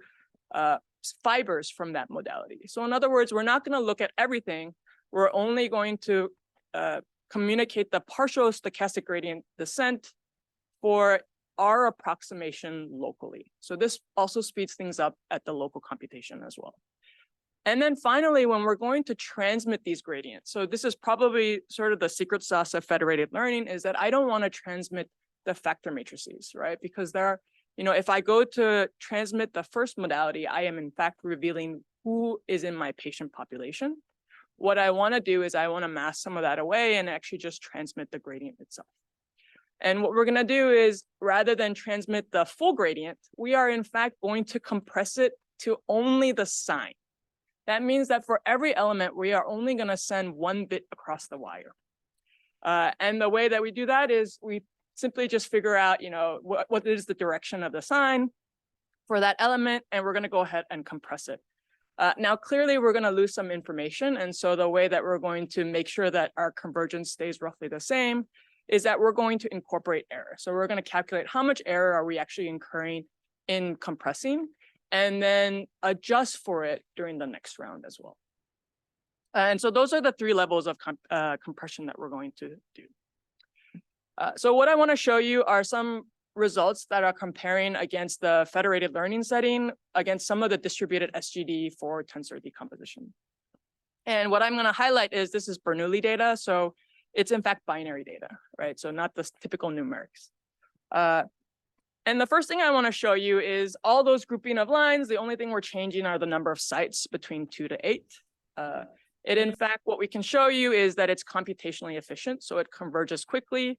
fibers from that modality. So in other words, we're not going to look at everything. We're only going to communicate the partial stochastic gradient descent for our approximation locally. So this also speeds things up at the local computation as well. And then finally, when we're going to transmit these gradients, so this is probably sort of the secret sauce of federated learning, is that I don't want to transmit the factor matrices, right? Because there are, if I go to transmit the first modality, I am in fact revealing who is in my patient population. What I want to do is I want to mask some of that away and actually just transmit the gradient itself. And what we're going to do is, rather than transmit the full gradient, we are in fact going to compress it to only the sign. That means that for every element, we are only going to send one bit across the wire. And the way that we do that is we simply just figure out, what is the direction of the sign for that element, and we're going to go ahead and compress it. Now, clearly, we're going to lose some information. And so the way that we're going to make sure that our convergence stays roughly the same is that we're going to incorporate error. So we're going to calculate how much error are we actually incurring in compressing, and then adjust for it during the next round as well. And so those are the three levels of compression that we're going to do. So what I want to show you are some results that are comparing against the federated learning setting against some of the distributed SGD for tensor decomposition. And what I'm going to highlight is this is Bernoulli data. So it's in fact binary data, right? So not the typical numerics. And the first thing I want to show you is all those grouping of lines. The only thing we're changing are the number of sites between 2 to 8. In fact, what we can show you is that it's computationally efficient. So it converges quickly.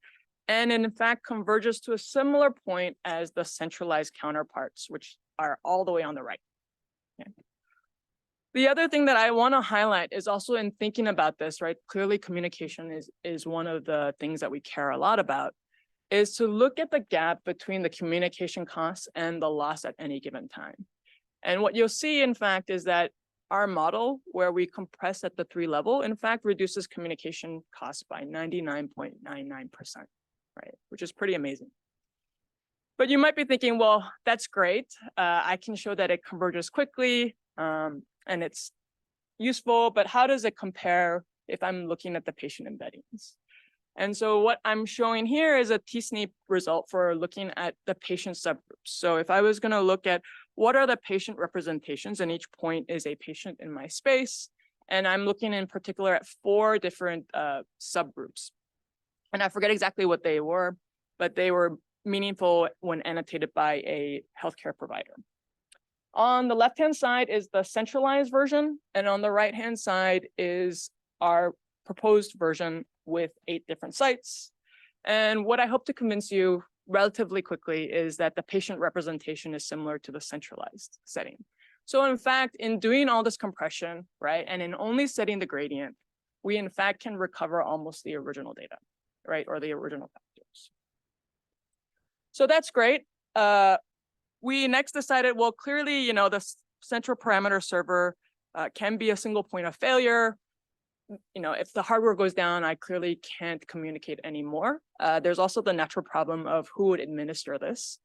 And it in fact converges to a similar point as the centralized counterparts, which are all the way on the right. Okay. The other thing that I want to highlight is also in thinking about this, right? Clearly, communication is one of the things that we care a lot about, is to look at the gap between the communication costs and the loss at any given time. And what you'll see, in fact, is that our model, where we compress at the 3 level, in fact, reduces communication costs by 99.99%, right? Which is pretty amazing. But you might be thinking, well, that's great. I can show that it converges quickly and it's useful, but how does it compare if I'm looking at the patient embeddings? And so what I'm showing here is a t-SNE result for looking at the patient subgroups. So if I was going to look at what are the patient representations, and each point is a patient in my space, and I'm looking in particular at 4 different subgroups. And I forget exactly what they were, but they were meaningful when annotated by a healthcare provider. On the left-hand side is the centralized version, and on the right-hand side is our proposed version with 8 different sites. And what I hope to convince you relatively quickly is that the patient representation is similar to the centralized setting. So in fact, in doing all this compression, right, and in only setting the gradient, we in fact can recover almost the original data, right, or the original factors. So that's great. We next decided, well, clearly, the central parameter server can be a single point of failure. If the hardware goes down, I clearly can't communicate anymore. There's also the natural problem of who would administer this.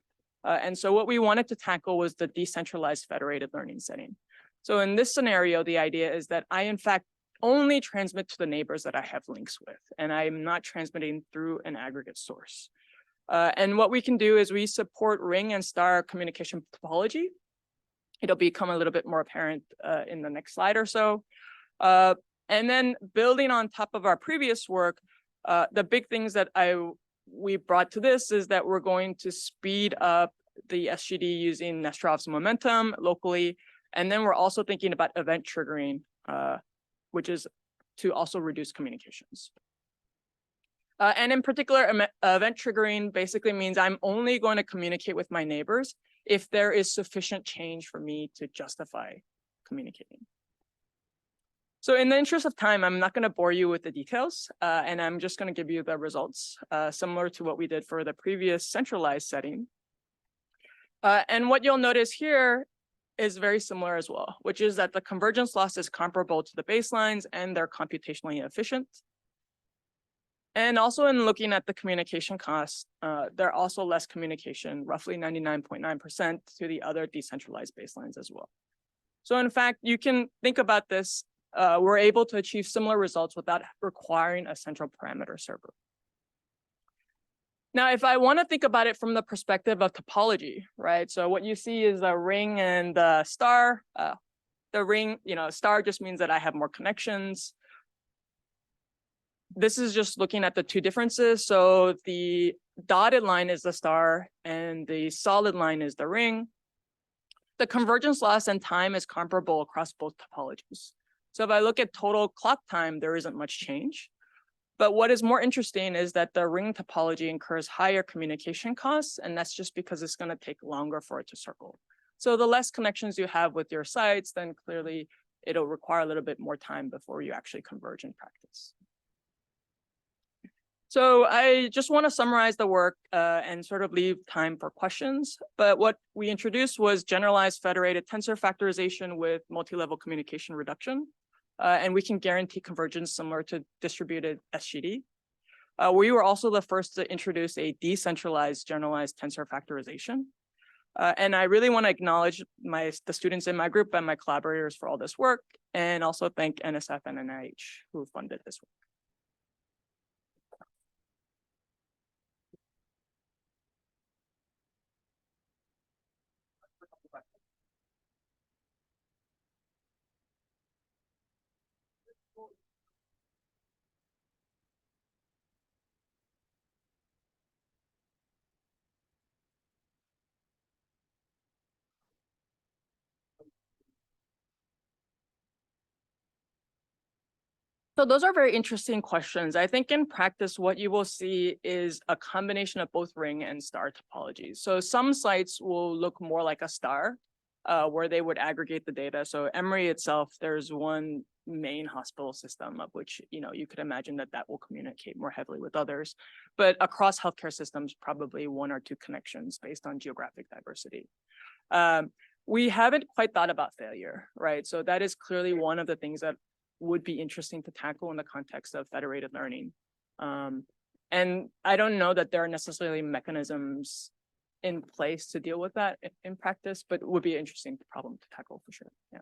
And so what we wanted to tackle was the decentralized federated learning setting. So in this scenario, the idea is that I, in fact, only transmit to the neighbors that I have links with, and I'm not transmitting through an aggregate source. And what we can do is we support ring and star communication topology. It'll become a little bit more apparent in the next slide or so. And then building on top of our previous work, the big things that we brought to this is that we're going to speed up the SGD using Nesterov's momentum locally. And then we're also thinking about event triggering, which is to also reduce communications. And in particular, event triggering basically means I'm only going to communicate with my neighbors if there is sufficient change for me to justify communicating. So in the interest of time, I'm not going to bore you with the details, and I'm just going to give you the results, similar to what we did for the previous centralized setting. And what you'll notice here is very similar as well, which is that the convergence loss is comparable to the baselines and they're computationally efficient. And also in looking at the communication costs, there are also less communication, roughly 99.9% to the other decentralized baselines as well. So in fact, you can think about this, we're able to achieve similar results without requiring a central parameter server. Now, if I want to think about it from the perspective of topology, right? So what you see is a ring and the star. The ring, star just means that I have more connections. This is just looking at the two differences. So the dotted line is the star and the solid line is the ring. The convergence loss and time is comparable across both topologies. So if I look at total clock time, there isn't much change. But what is more interesting is that the ring topology incurs higher communication costs, and that's just because it's going to take longer for it to circle. So the less connections you have with your sites, then clearly it'll require a little bit more time before you actually converge in practice. So I just want to summarize the work and sort of leave time for questions. But what we introduced was generalized federated tensor factorization with multi-level communication reduction. And we can guarantee convergence similar to distributed SGD. We were also the first to introduce a decentralized generalized tensor factorization. And I really want to acknowledge the students in my group and my collaborators for all this work, and also thank NSF and NIH who funded this work. So those are very interesting questions. I think in practice, what you will see is a combination of both ring and star topologies. So some sites will look more like a star, where they would aggregate the data. So Emory itself, there's one main hospital system of which you could imagine that will communicate more heavily with others. But across healthcare systems, probably one or two connections based on geographic diversity. We haven't quite thought about failure, right? So that is clearly one of the things that would be interesting to tackle in the context of federated learning. And I don't know that there are necessarily mechanisms in place to deal with that in practice, but it would be an interesting problem to tackle for sure. Yeah.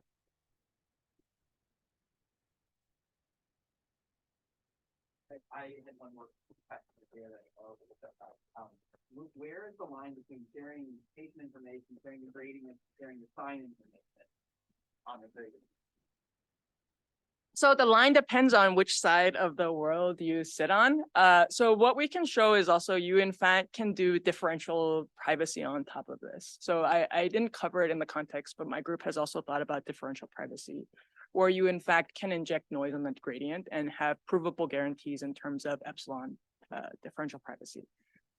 I had one more question here that where is the line between sharing patient information, sharing the grading, and sharing the sign information on the grading? So the line depends on which side of the world you sit on. So what we can show is also you in fact can do differential privacy on top of this. So I didn't cover it in the context, but my group has also thought about differential privacy, where you in fact can inject noise on the gradient and have provable guarantees in terms of epsilon differential privacy.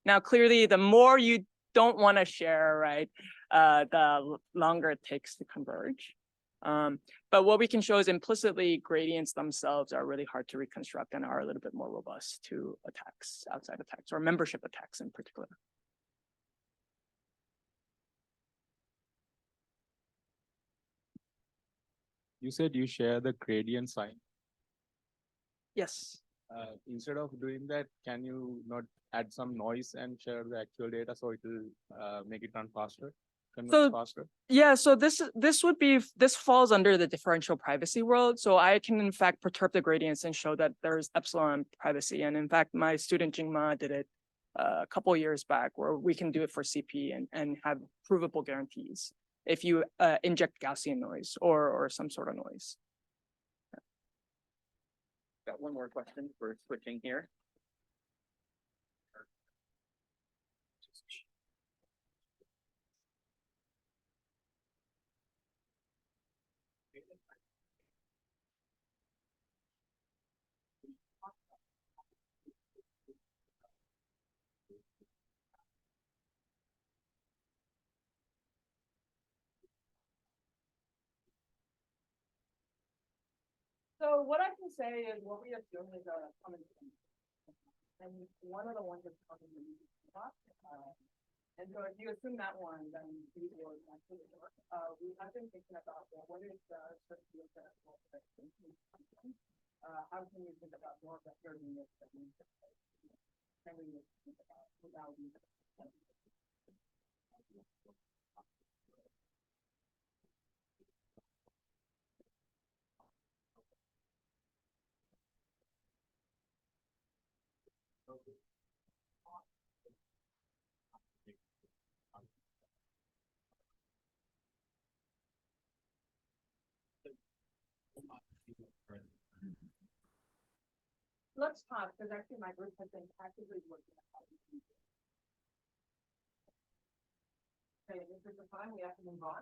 Now, clearly, the more you don't want to share, right, the longer it takes to converge. But what we can show is implicitly gradients themselves are really hard to reconstruct and are a little bit more robust to attacks, outside attacks, or membership attacks in particular. You said you share the gradient sign. Yes. Instead of doing that, can you not add some noise and share the actual data so it will make it run faster? Faster? Yeah, so this falls under the differential privacy world. So I can in fact perturb the gradients and show that there's epsilon privacy. And in fact, my student Jingmei did it a couple of years back, where we can do it for CP and have provable guarantees if you inject Gaussian noise or some sort of noise. Got one more question for switching here. So what I can say is what we assume is a common theme. And one of the ones that's coming And so if you assume that one, then these will actually work. We have been thinking about, well, what is the certainty of the how can we think about more vector units that we can we think about without these? Let's talk, because actually my group has been actively working on how to do this. Okay, this is the time we have to move on.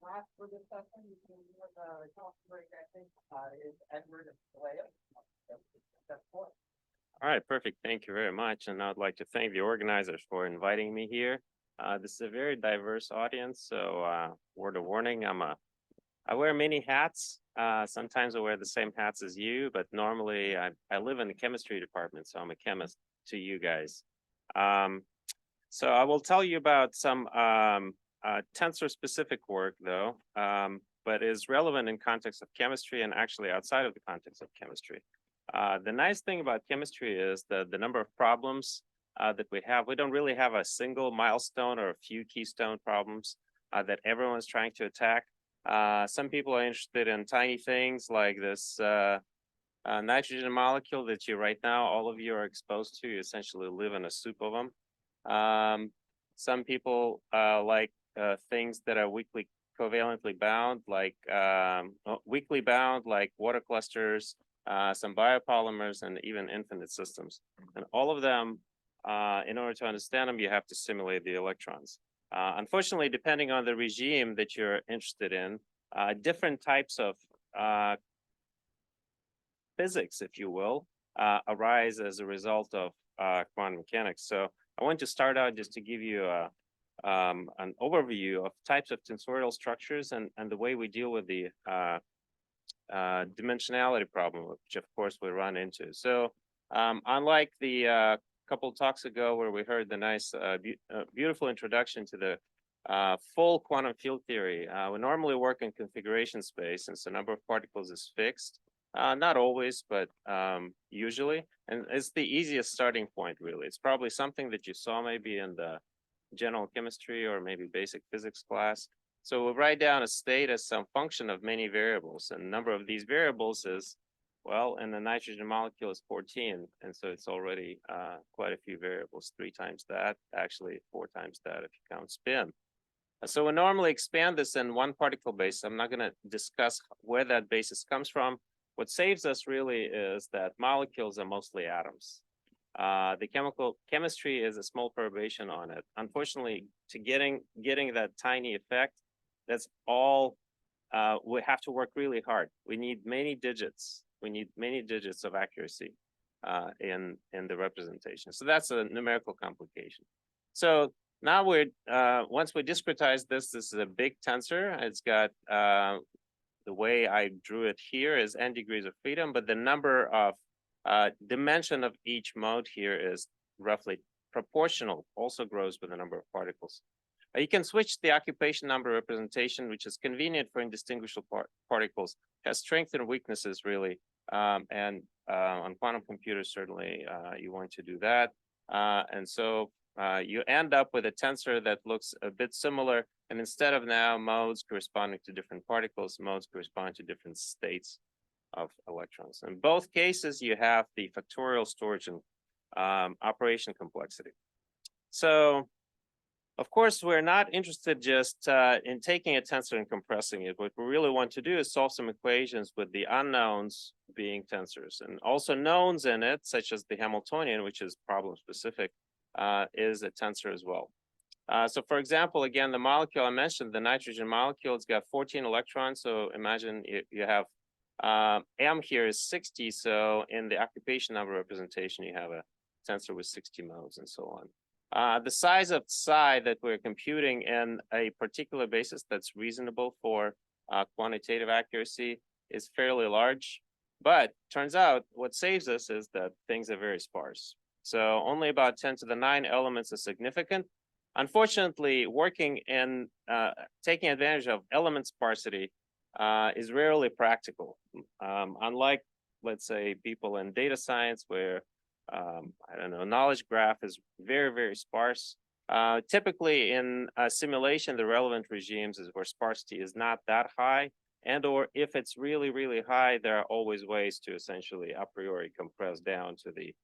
Last for this session, you can hear the talk break, I think, is Edward Valeev. All right, perfect. Thank you very much. And I'd like to thank the organizers for inviting me here. This is a very diverse audience. So word of warning, I wear many hats. Sometimes I wear the same hats as you, but normally I live in the chemistry department, so I'm a chemist to you guys. So I will tell you about some tensor specific work though, but is relevant in context of chemistry and actually outside of the context of chemistry. The nice thing about chemistry is the number of problems that we have. We don't really have a single milestone or a few keystone problems that everyone's trying to attack. Some people are interested in tiny things like this nitrogen molecule that you right now, all of you are exposed to. You essentially live in a soup of them. Some people like things that are weakly covalently bound, like weakly bound, like water clusters, some biopolymers, and even infinite systems. And all of them, in order to understand them, you have to simulate the electrons. Unfortunately, depending on the regime that you're interested in, different types of physics, if you will, arise as a result of quantum mechanics. So I want to start out just to give you an overview of types of tensorial structures and the way we deal with the dimensionality problem, which of course we run into. So unlike the couple talks ago where we heard the nice, beautiful introduction to the full quantum field theory, we normally work in configuration space since the number of particles is fixed. Not always, but usually. And it's the easiest starting point, really. It's probably something that you saw maybe in the general chemistry or maybe basic physics class. So we'll write down a state as some function of many variables. And the number of these variables is, well, in the nitrogen molecule is 14. And so it's already quite a few variables, 3 times that, actually 4 times that if you count spin. So we normally expand this in one particle base. I'm not going to discuss where that basis comes from. What saves us really is that molecules are mostly atoms. The chemistry is a small perturbation on it. Unfortunately, to getting that tiny effect, that's all we have to work really hard. We need many digits. We need many digits of accuracy in the representation. So that's a numerical complication. So now we're once we discretize this, this is a big tensor. It's got the way I drew it here is n degrees of freedom, but the number of dimension of each mode here is roughly proportional, also grows with the number of particles. You can switch the occupation number representation, which is convenient for indistinguishable particles, has strengths and weaknesses really. And on quantum computers, certainly you want to do that. And so you end up with a tensor that looks a bit similar. And instead of now modes corresponding to different particles, modes correspond to different states of electrons. In both cases, you have the factorial storage and operation complexity. So, of course, we're not interested just in taking a tensor and compressing it. What we really want to do is solve some equations with the unknowns being tensors, and also knowns in it, such as the Hamiltonian, which is problem specific, is a tensor as well. So for example, again, the molecule I mentioned, the nitrogen molecule, it's got 14 electrons. So imagine you have M here is 60. So in the occupation number representation, you have a tensor with 60 modes and so on. The size of psi that we're computing in a particular basis that's reasonable for quantitative accuracy is fairly large. But turns out what saves us is that things are very sparse. So only about 10 to the 9 elements are significant. Unfortunately, working in taking advantage of element sparsity is rarely practical. Unlike, let's say, people in data science where, I don't know, knowledge graph is very, very sparse. Typically in a simulation, the relevant regimes is where sparsity is not that high. And or if it's really, really high, there are always ways to essentially a priori compress down to the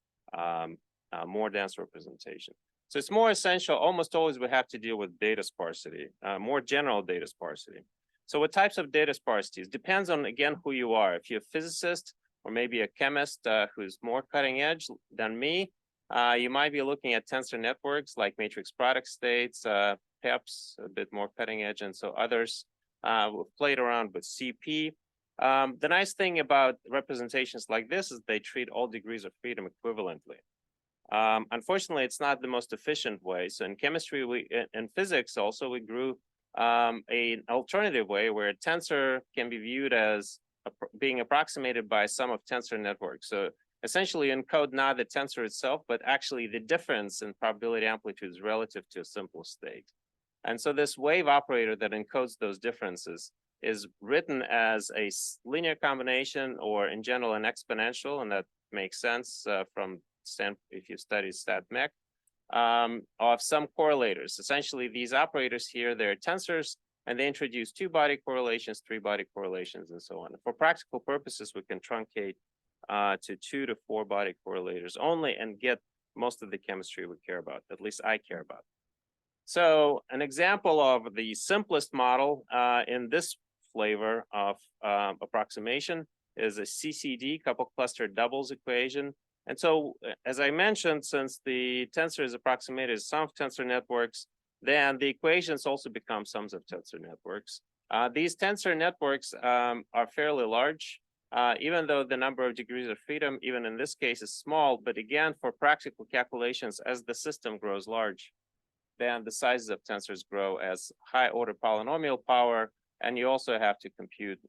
more dense representation. So it's more essential, almost always we have to deal with data sparsity, more general data sparsity. So what types of data sparsities? Depends on, again, who you are. If you're a physicist or maybe a chemist who's more cutting edge than me, you might be looking at tensor networks like matrix product states, PEPs, a bit more cutting edge, and so others. We've played around with CP. The nice thing about representations like this is they treat all degrees of freedom equivalently. Unfortunately, it's not the most efficient way. So in chemistry, in physics also, we grew an alternative way where a tensor can be viewed as being approximated by a sum of tensor networks. So essentially encode not the tensor itself, but actually the difference in probability amplitudes relative to a simple state. And so this wave operator that encodes those differences is written as a linear combination or in general an exponential, and that makes sense from if you study stat mech, of some correlators. Essentially, these operators here, they're tensors, and they introduce 2-body correlations, 3-body correlations, and so on. For practical purposes, we can truncate to 2 to 4-body correlators only and get most of the chemistry we care about, at least I care about. So an example of the simplest model in this flavor of approximation is a CCD, couple cluster doubles equation. And so, as I mentioned, since the tensor is approximated as sum of tensor networks, then the equations also become sums of tensor networks. These tensor networks are fairly large, even though the number of degrees of freedom, even in this case, is small. But again, for practical calculations, as the system grows large, then the sizes of tensors grow as high order polynomial power, and you also have to compute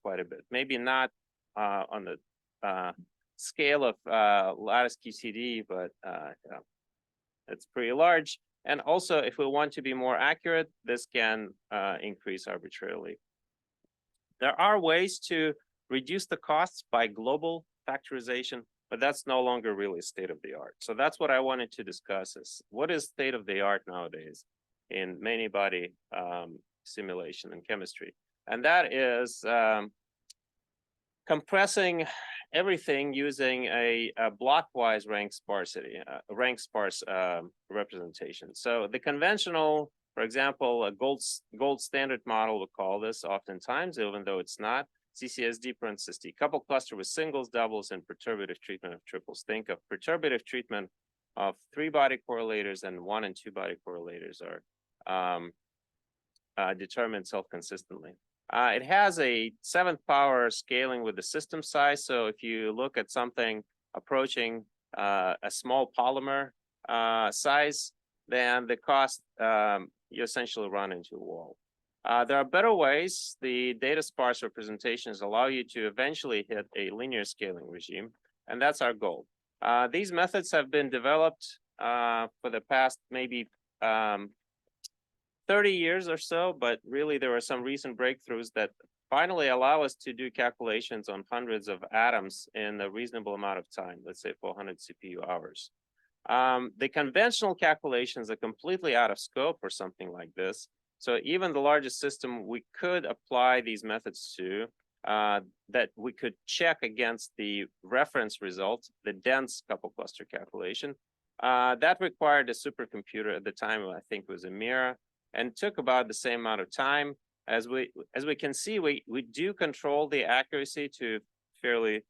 quite a bit. Maybe not on the scale of lattice QCD, but it's pretty large. And also, if we want to be more accurate, this can increase arbitrarily. There are ways to reduce the costs by global factorization, but that's no longer really state of the art. So that's what I wanted to discuss is what is state of the art nowadays in many body simulation and chemistry. And that is compressing everything using a blockwise rank sparsity, rank sparse representation. So the conventional, for example, a gold standard model would call this oftentimes, even though it's not, CCSD parenthesis T, couple cluster with singles, doubles, and perturbative treatment of triples. Think of perturbative treatment of 3-body correlators and 1- and 2-body correlators are determined self-consistently. It has a 7th power scaling with the system size. So if you look at something approaching a small polymer size, then the cost, you essentially run into a wall. There are better ways. The data sparse representations allow you to eventually hit a linear scaling regime, and that's our goal. These methods have been developed for the past maybe 30 years or so, but really there were some recent breakthroughs that finally allow us to do calculations on hundreds of atoms in a reasonable amount of time, let's say 400 CPU hours. The conventional calculations are completely out of scope for something like this. So even the largest system we could apply these methods to, that we could check against the reference result, the dense couple cluster calculation, that required a supercomputer at the time. I think it was a Mira, and took about the same amount of time. As we can see, we do control the accuracy to fairly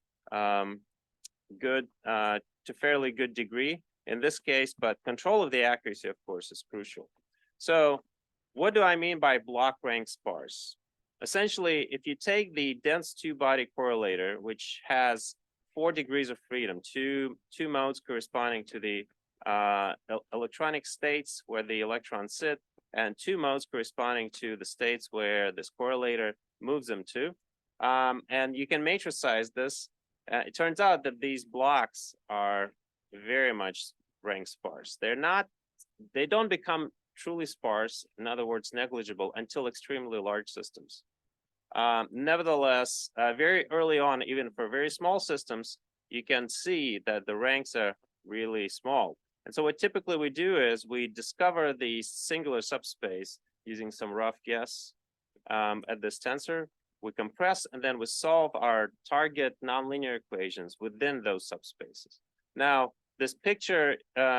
good degree in this case, but control of the accuracy, of course, is crucial. So what do I mean by block rank sparse? Essentially, if you take the dense 2-body correlator, which has 4 degrees of freedom, two modes corresponding to the electronic states where the electrons sit, and 2 modes corresponding to the states where this correlator moves them to. And you can matricize this. it turns out that these blocks are very much rank sparse. They don't become truly sparse, in other words, negligible, until extremely large systems. Nevertheless, very early on, even for very small systems, you can see that the ranks are really small. And so what typically we do is we discover the singular subspace using some rough guess at this tensor. We compress and then we solve our target nonlinear equations within those subspaces. Now, this picture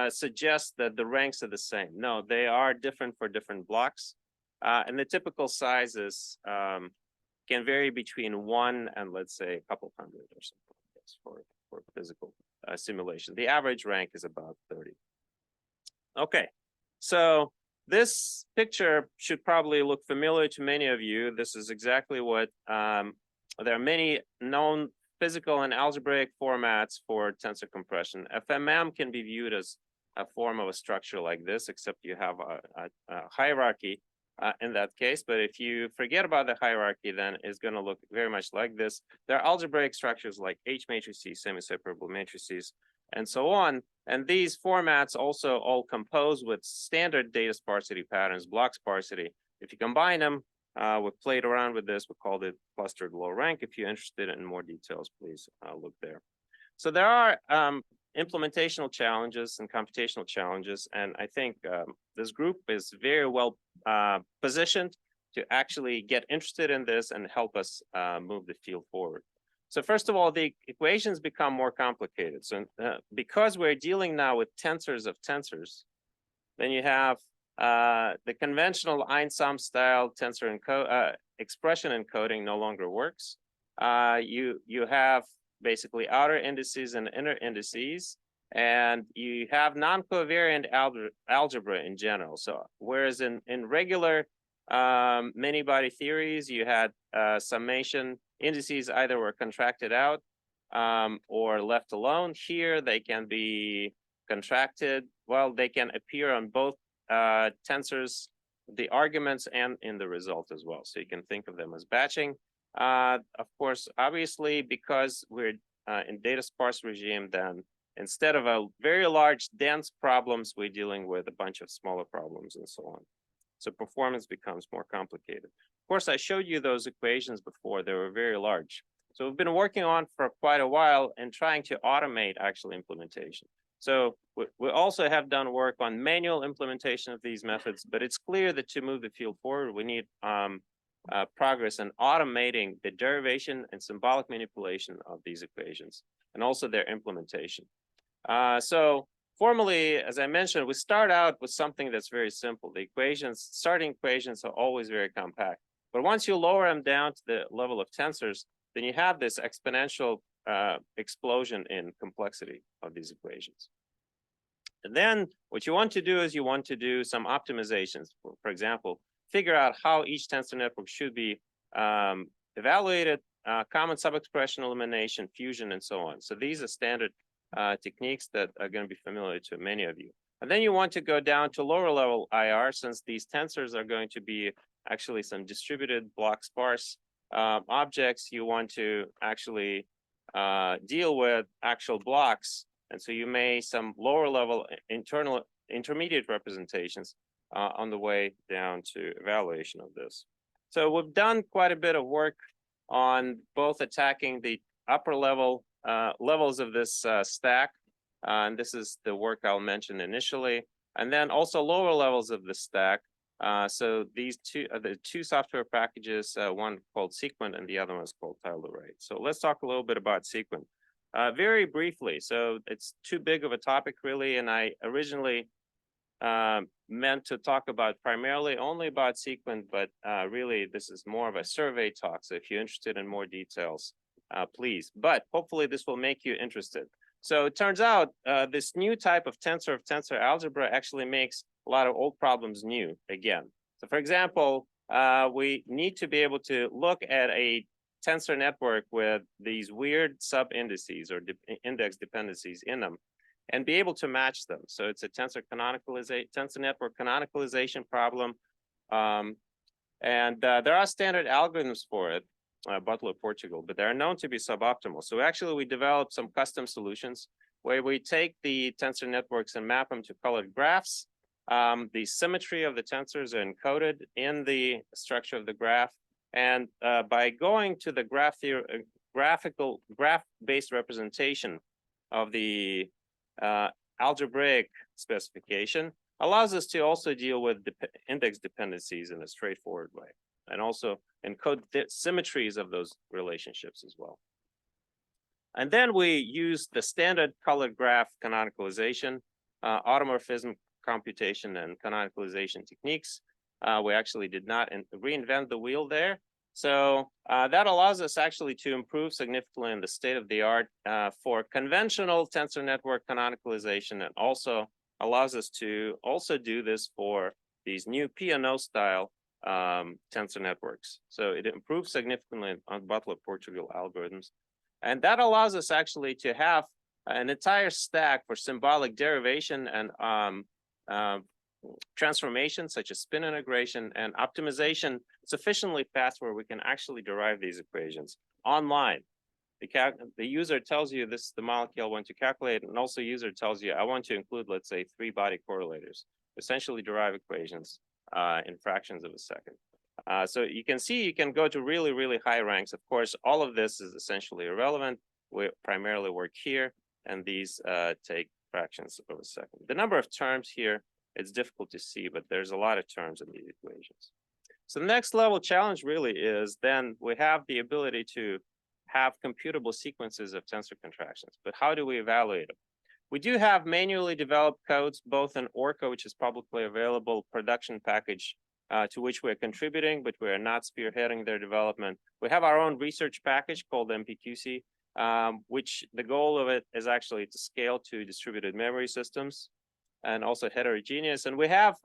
suggests that the ranks are the same. No, they are different for different blocks. And the typical sizes can vary between 1 and let's say a couple hundred or something like this for physical simulation. The average rank is about 30. Okay, so this picture should probably look familiar to many of you. This is exactly what, there are many known physical and algebraic formats for tensor compression. FMM can be viewed as a form of a structure like this, except you have a hierarchy in that case. But if you forget about the hierarchy, then it's going to look very much like this. There are algebraic structures like H matrices, semi-separable matrices, and so on. And these formats also all compose with standard data sparsity patterns, block sparsity. If you combine them, we've played around with this. We called it clustered low rank. If you're interested in more details, please look there. So there are implementational challenges and computational challenges. And I think this group is very well positioned to actually get interested in this and help us move the field forward. So first of all, the equations become more complicated. So because we're dealing now with tensors of tensors, then you have the conventional Einsam style tensor expression encoding no longer works. You have basically outer indices and inner indices, and you have non-covariant algebra in general. So whereas in regular many-body theories, you had summation indices either were contracted out or left alone. Here they can be contracted. Well, they can appear on both tensors, the arguments, and in the result as well. So you can think of them as batching. Of course, obviously, because we're in data sparse regime, then instead of a very large dense problems, we're dealing with a bunch of smaller problems and so on. So performance becomes more complicated. Of course, I showed you those equations before. They were very large. So we've been working on for quite a while and trying to automate actual implementation. So we also have done work on manual implementation of these methods, but it's clear that to move the field forward, we need progress in automating the derivation and symbolic manipulation of these equations and also their implementation. So formally, as I mentioned, we start out with something that's very simple. The starting equations are always very compact. But once you lower them down to the level of tensors, then you have this exponential explosion in complexity of these equations. And then what you want to do is you want to do some optimizations. For example, figure out how each tensor network should be evaluated, common subexpression elimination, fusion, and so on. So these are standard techniques that are going to be familiar to many of you. And then you want to go down to lower level IR, since these tensors are going to be actually some distributed block sparse objects. You want to actually deal with actual blocks. And so you may some lower level intermediate representations on the way down to evaluation of this. So we've done quite a bit of work on both attacking the upper level levels of this stack. And this is the work I'll mention initially. And then also lower levels of the stack. So these two are the two software packages, one called Sequent and the other one is called Telluride. So let's talk a little bit about Sequent. Very briefly, so it's too big of a topic really, and I originally meant to talk about primarily only about Sequent, but really this is more of a survey talk. So if you're interested in more details, please. But hopefully this will make you interested. So it turns out this new type of tensor algebra actually makes a lot of old problems new again. So for example, we need to be able to look at a tensor network with these weird sub-indices or index dependencies in them and be able to match them. So it's a tensor network canonicalization problem. And there are standard algorithms for it. Butler, Portugal, but they're known to be suboptimal. So actually, we developed some custom solutions where we take the tensor networks and map them to colored graphs. The symmetry of the tensors are encoded in the structure of the graph. And by going to the graph-based representation of the algebraic specification, allows us to also deal with index dependencies in a straightforward way, and also encode the symmetries of those relationships as well. And then we use the standard colored graph canonicalization, automorphism computation, and canonicalization techniques. We actually did not reinvent the wheel there. So that allows us actually to improve significantly in the state of the art for conventional tensor network canonicalization, and also allows us to also do this for these new P&O style tensor networks. So it improves significantly on Butler Portugal algorithms. And that allows us actually to have an entire stack for symbolic derivation and transformation, such as spin integration and optimization, sufficiently fast where we can actually derive these equations online. The user tells you this is the molecule I want to calculate, and also user tells you I want to include, let's say, 3 body correlators, essentially derive equations in fractions of a second. So you can see you can go to really, really high ranks. Of course, all of this is essentially irrelevant. We primarily work here, and these take fractions of a second. The number of terms here, it's difficult to see, but there's a lot of terms in these equations. So the next level challenge really is then we have the ability to have computable sequences of tensor contractions, but how do we evaluate them? We do have manually developed codes, both in Orca, which is publicly available production package, to which we're contributing, but we are not spearheading their development. We have our own research package called MPQC, which the goal of it is actually to scale to distributed memory systems and also heterogeneous. And we have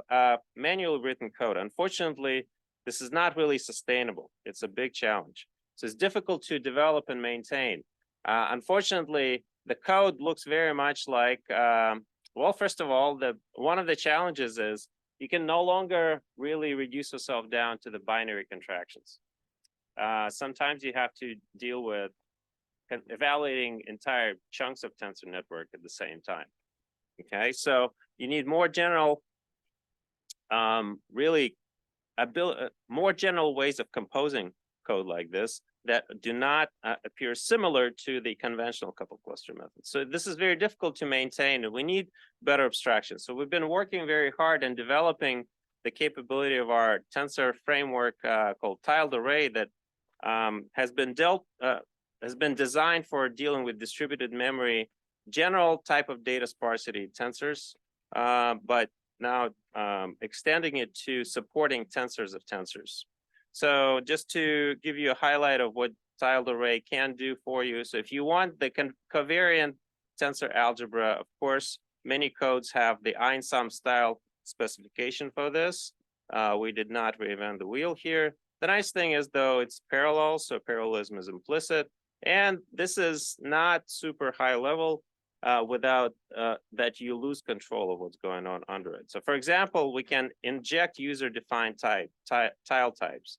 manually written code. Unfortunately, this is not really sustainable. It's a big challenge. So it's difficult to develop and maintain. Unfortunately, the code looks very much like, well, first of all, one of the challenges is you can no longer really reduce yourself down to the binary contractions. Sometimes you have to deal with evaluating entire chunks of tensor network at the same time. Okay, so you need more general, more general ways of composing code like this that do not appear similar to the conventional coupled cluster method. So this is very difficult to maintain, and we need better abstraction. So we've been working very hard in developing the capability of our tensor framework called tiled array that has been designed for dealing with distributed memory, general type of data sparsity tensors, but now extending it to supporting tensors of tensors. So just to give you a highlight of what tiled array can do for you. So if you want the covariant tensor algebra, of course, many codes have the Einsam style specification for this. We did not reinvent the wheel here. The nice thing is, though, it's parallel, so parallelism is implicit. And this is not super high level without that you lose control of what's going on under it. So for example, we can inject user-defined tile types.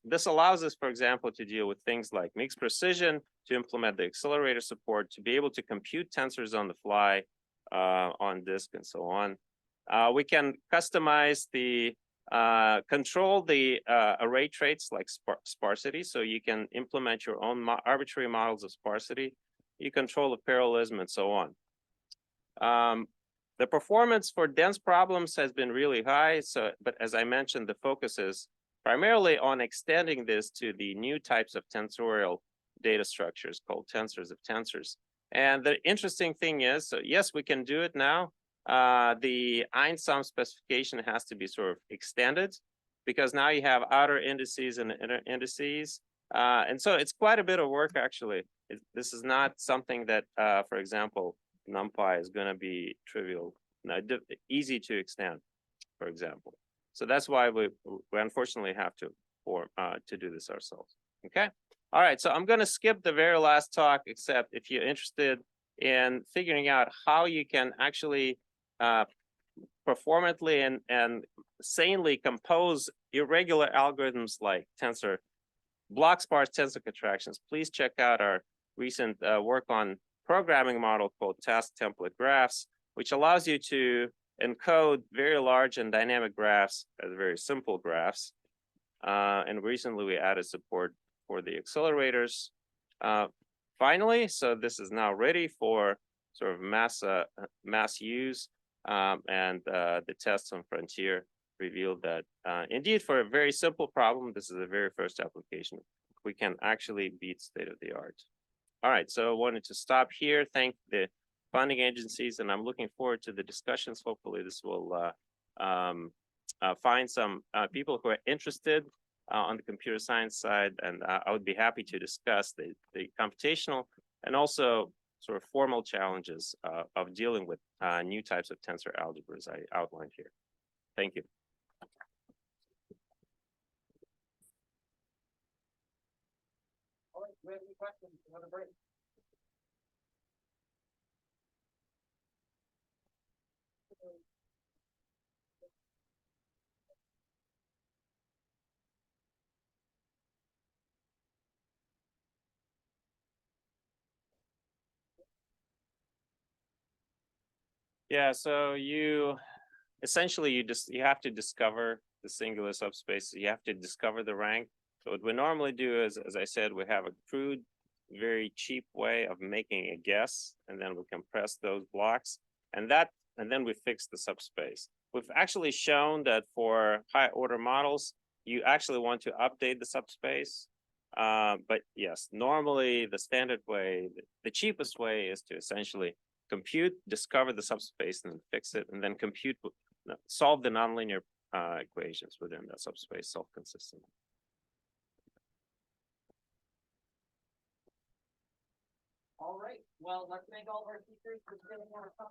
This allows us, for example, to deal with things like mixed precision, to implement the accelerator support, to be able to compute tensors on the fly, on disk, and so on. We can customize the control the array traits like sparsity, so you can implement your own arbitrary models of sparsity. You control the parallelism and so on. The performance for dense problems has been really high. So, but as I mentioned, the focus is primarily on extending this to the new types of tensorial data structures called tensors of tensors. And the interesting thing is, so yes, we can do it now. The Einsam specification has to be sort of extended because now you have outer indices and inner indices. And so it's quite a bit of work, actually. This is not something that, for example, NumPy is going to be trivial, easy to extend, for example. So that's why we unfortunately have to do this ourselves. Okay. All right. So I'm going to skip the very last talk, except if you're interested in figuring out how you can actually performantly and sanely compose irregular algorithms like tensor block sparse tensor contractions, please check out our recent work on programming model called task template graphs, which allows you to encode very large and dynamic graphs as very simple graphs. And recently we added support for the accelerators. Finally, so this is now ready for sort of mass use, and the tests on Frontier revealed that indeed for a very simple problem, this is the very first application, we can actually beat state of the art. All right, so I wanted to stop here, thank the funding agencies, and I'm looking forward to the discussions. Hopefully this will find some people who are interested on the computer science side, and I would be happy to discuss the computational and also sort of formal challenges of dealing with new types of tensor algebras I outlined here. Thank you. All right, do we have any questions? Another break? Yeah, so you essentially you have to discover the singular subspace. You have to discover the rank. So what we normally do is, as I said, we have a crude, very cheap way of making a guess, and then we compress those blocks, and then we fix the subspace. We've actually shown that for high order models, you actually want to update the subspace. But yes, normally the standard way, the cheapest way is to essentially compute, discover the subspace, and then fix it, and then compute, solve the nonlinear equations within that subspace self-consistently. All right, well, let's thank all of our speakers for spending more time.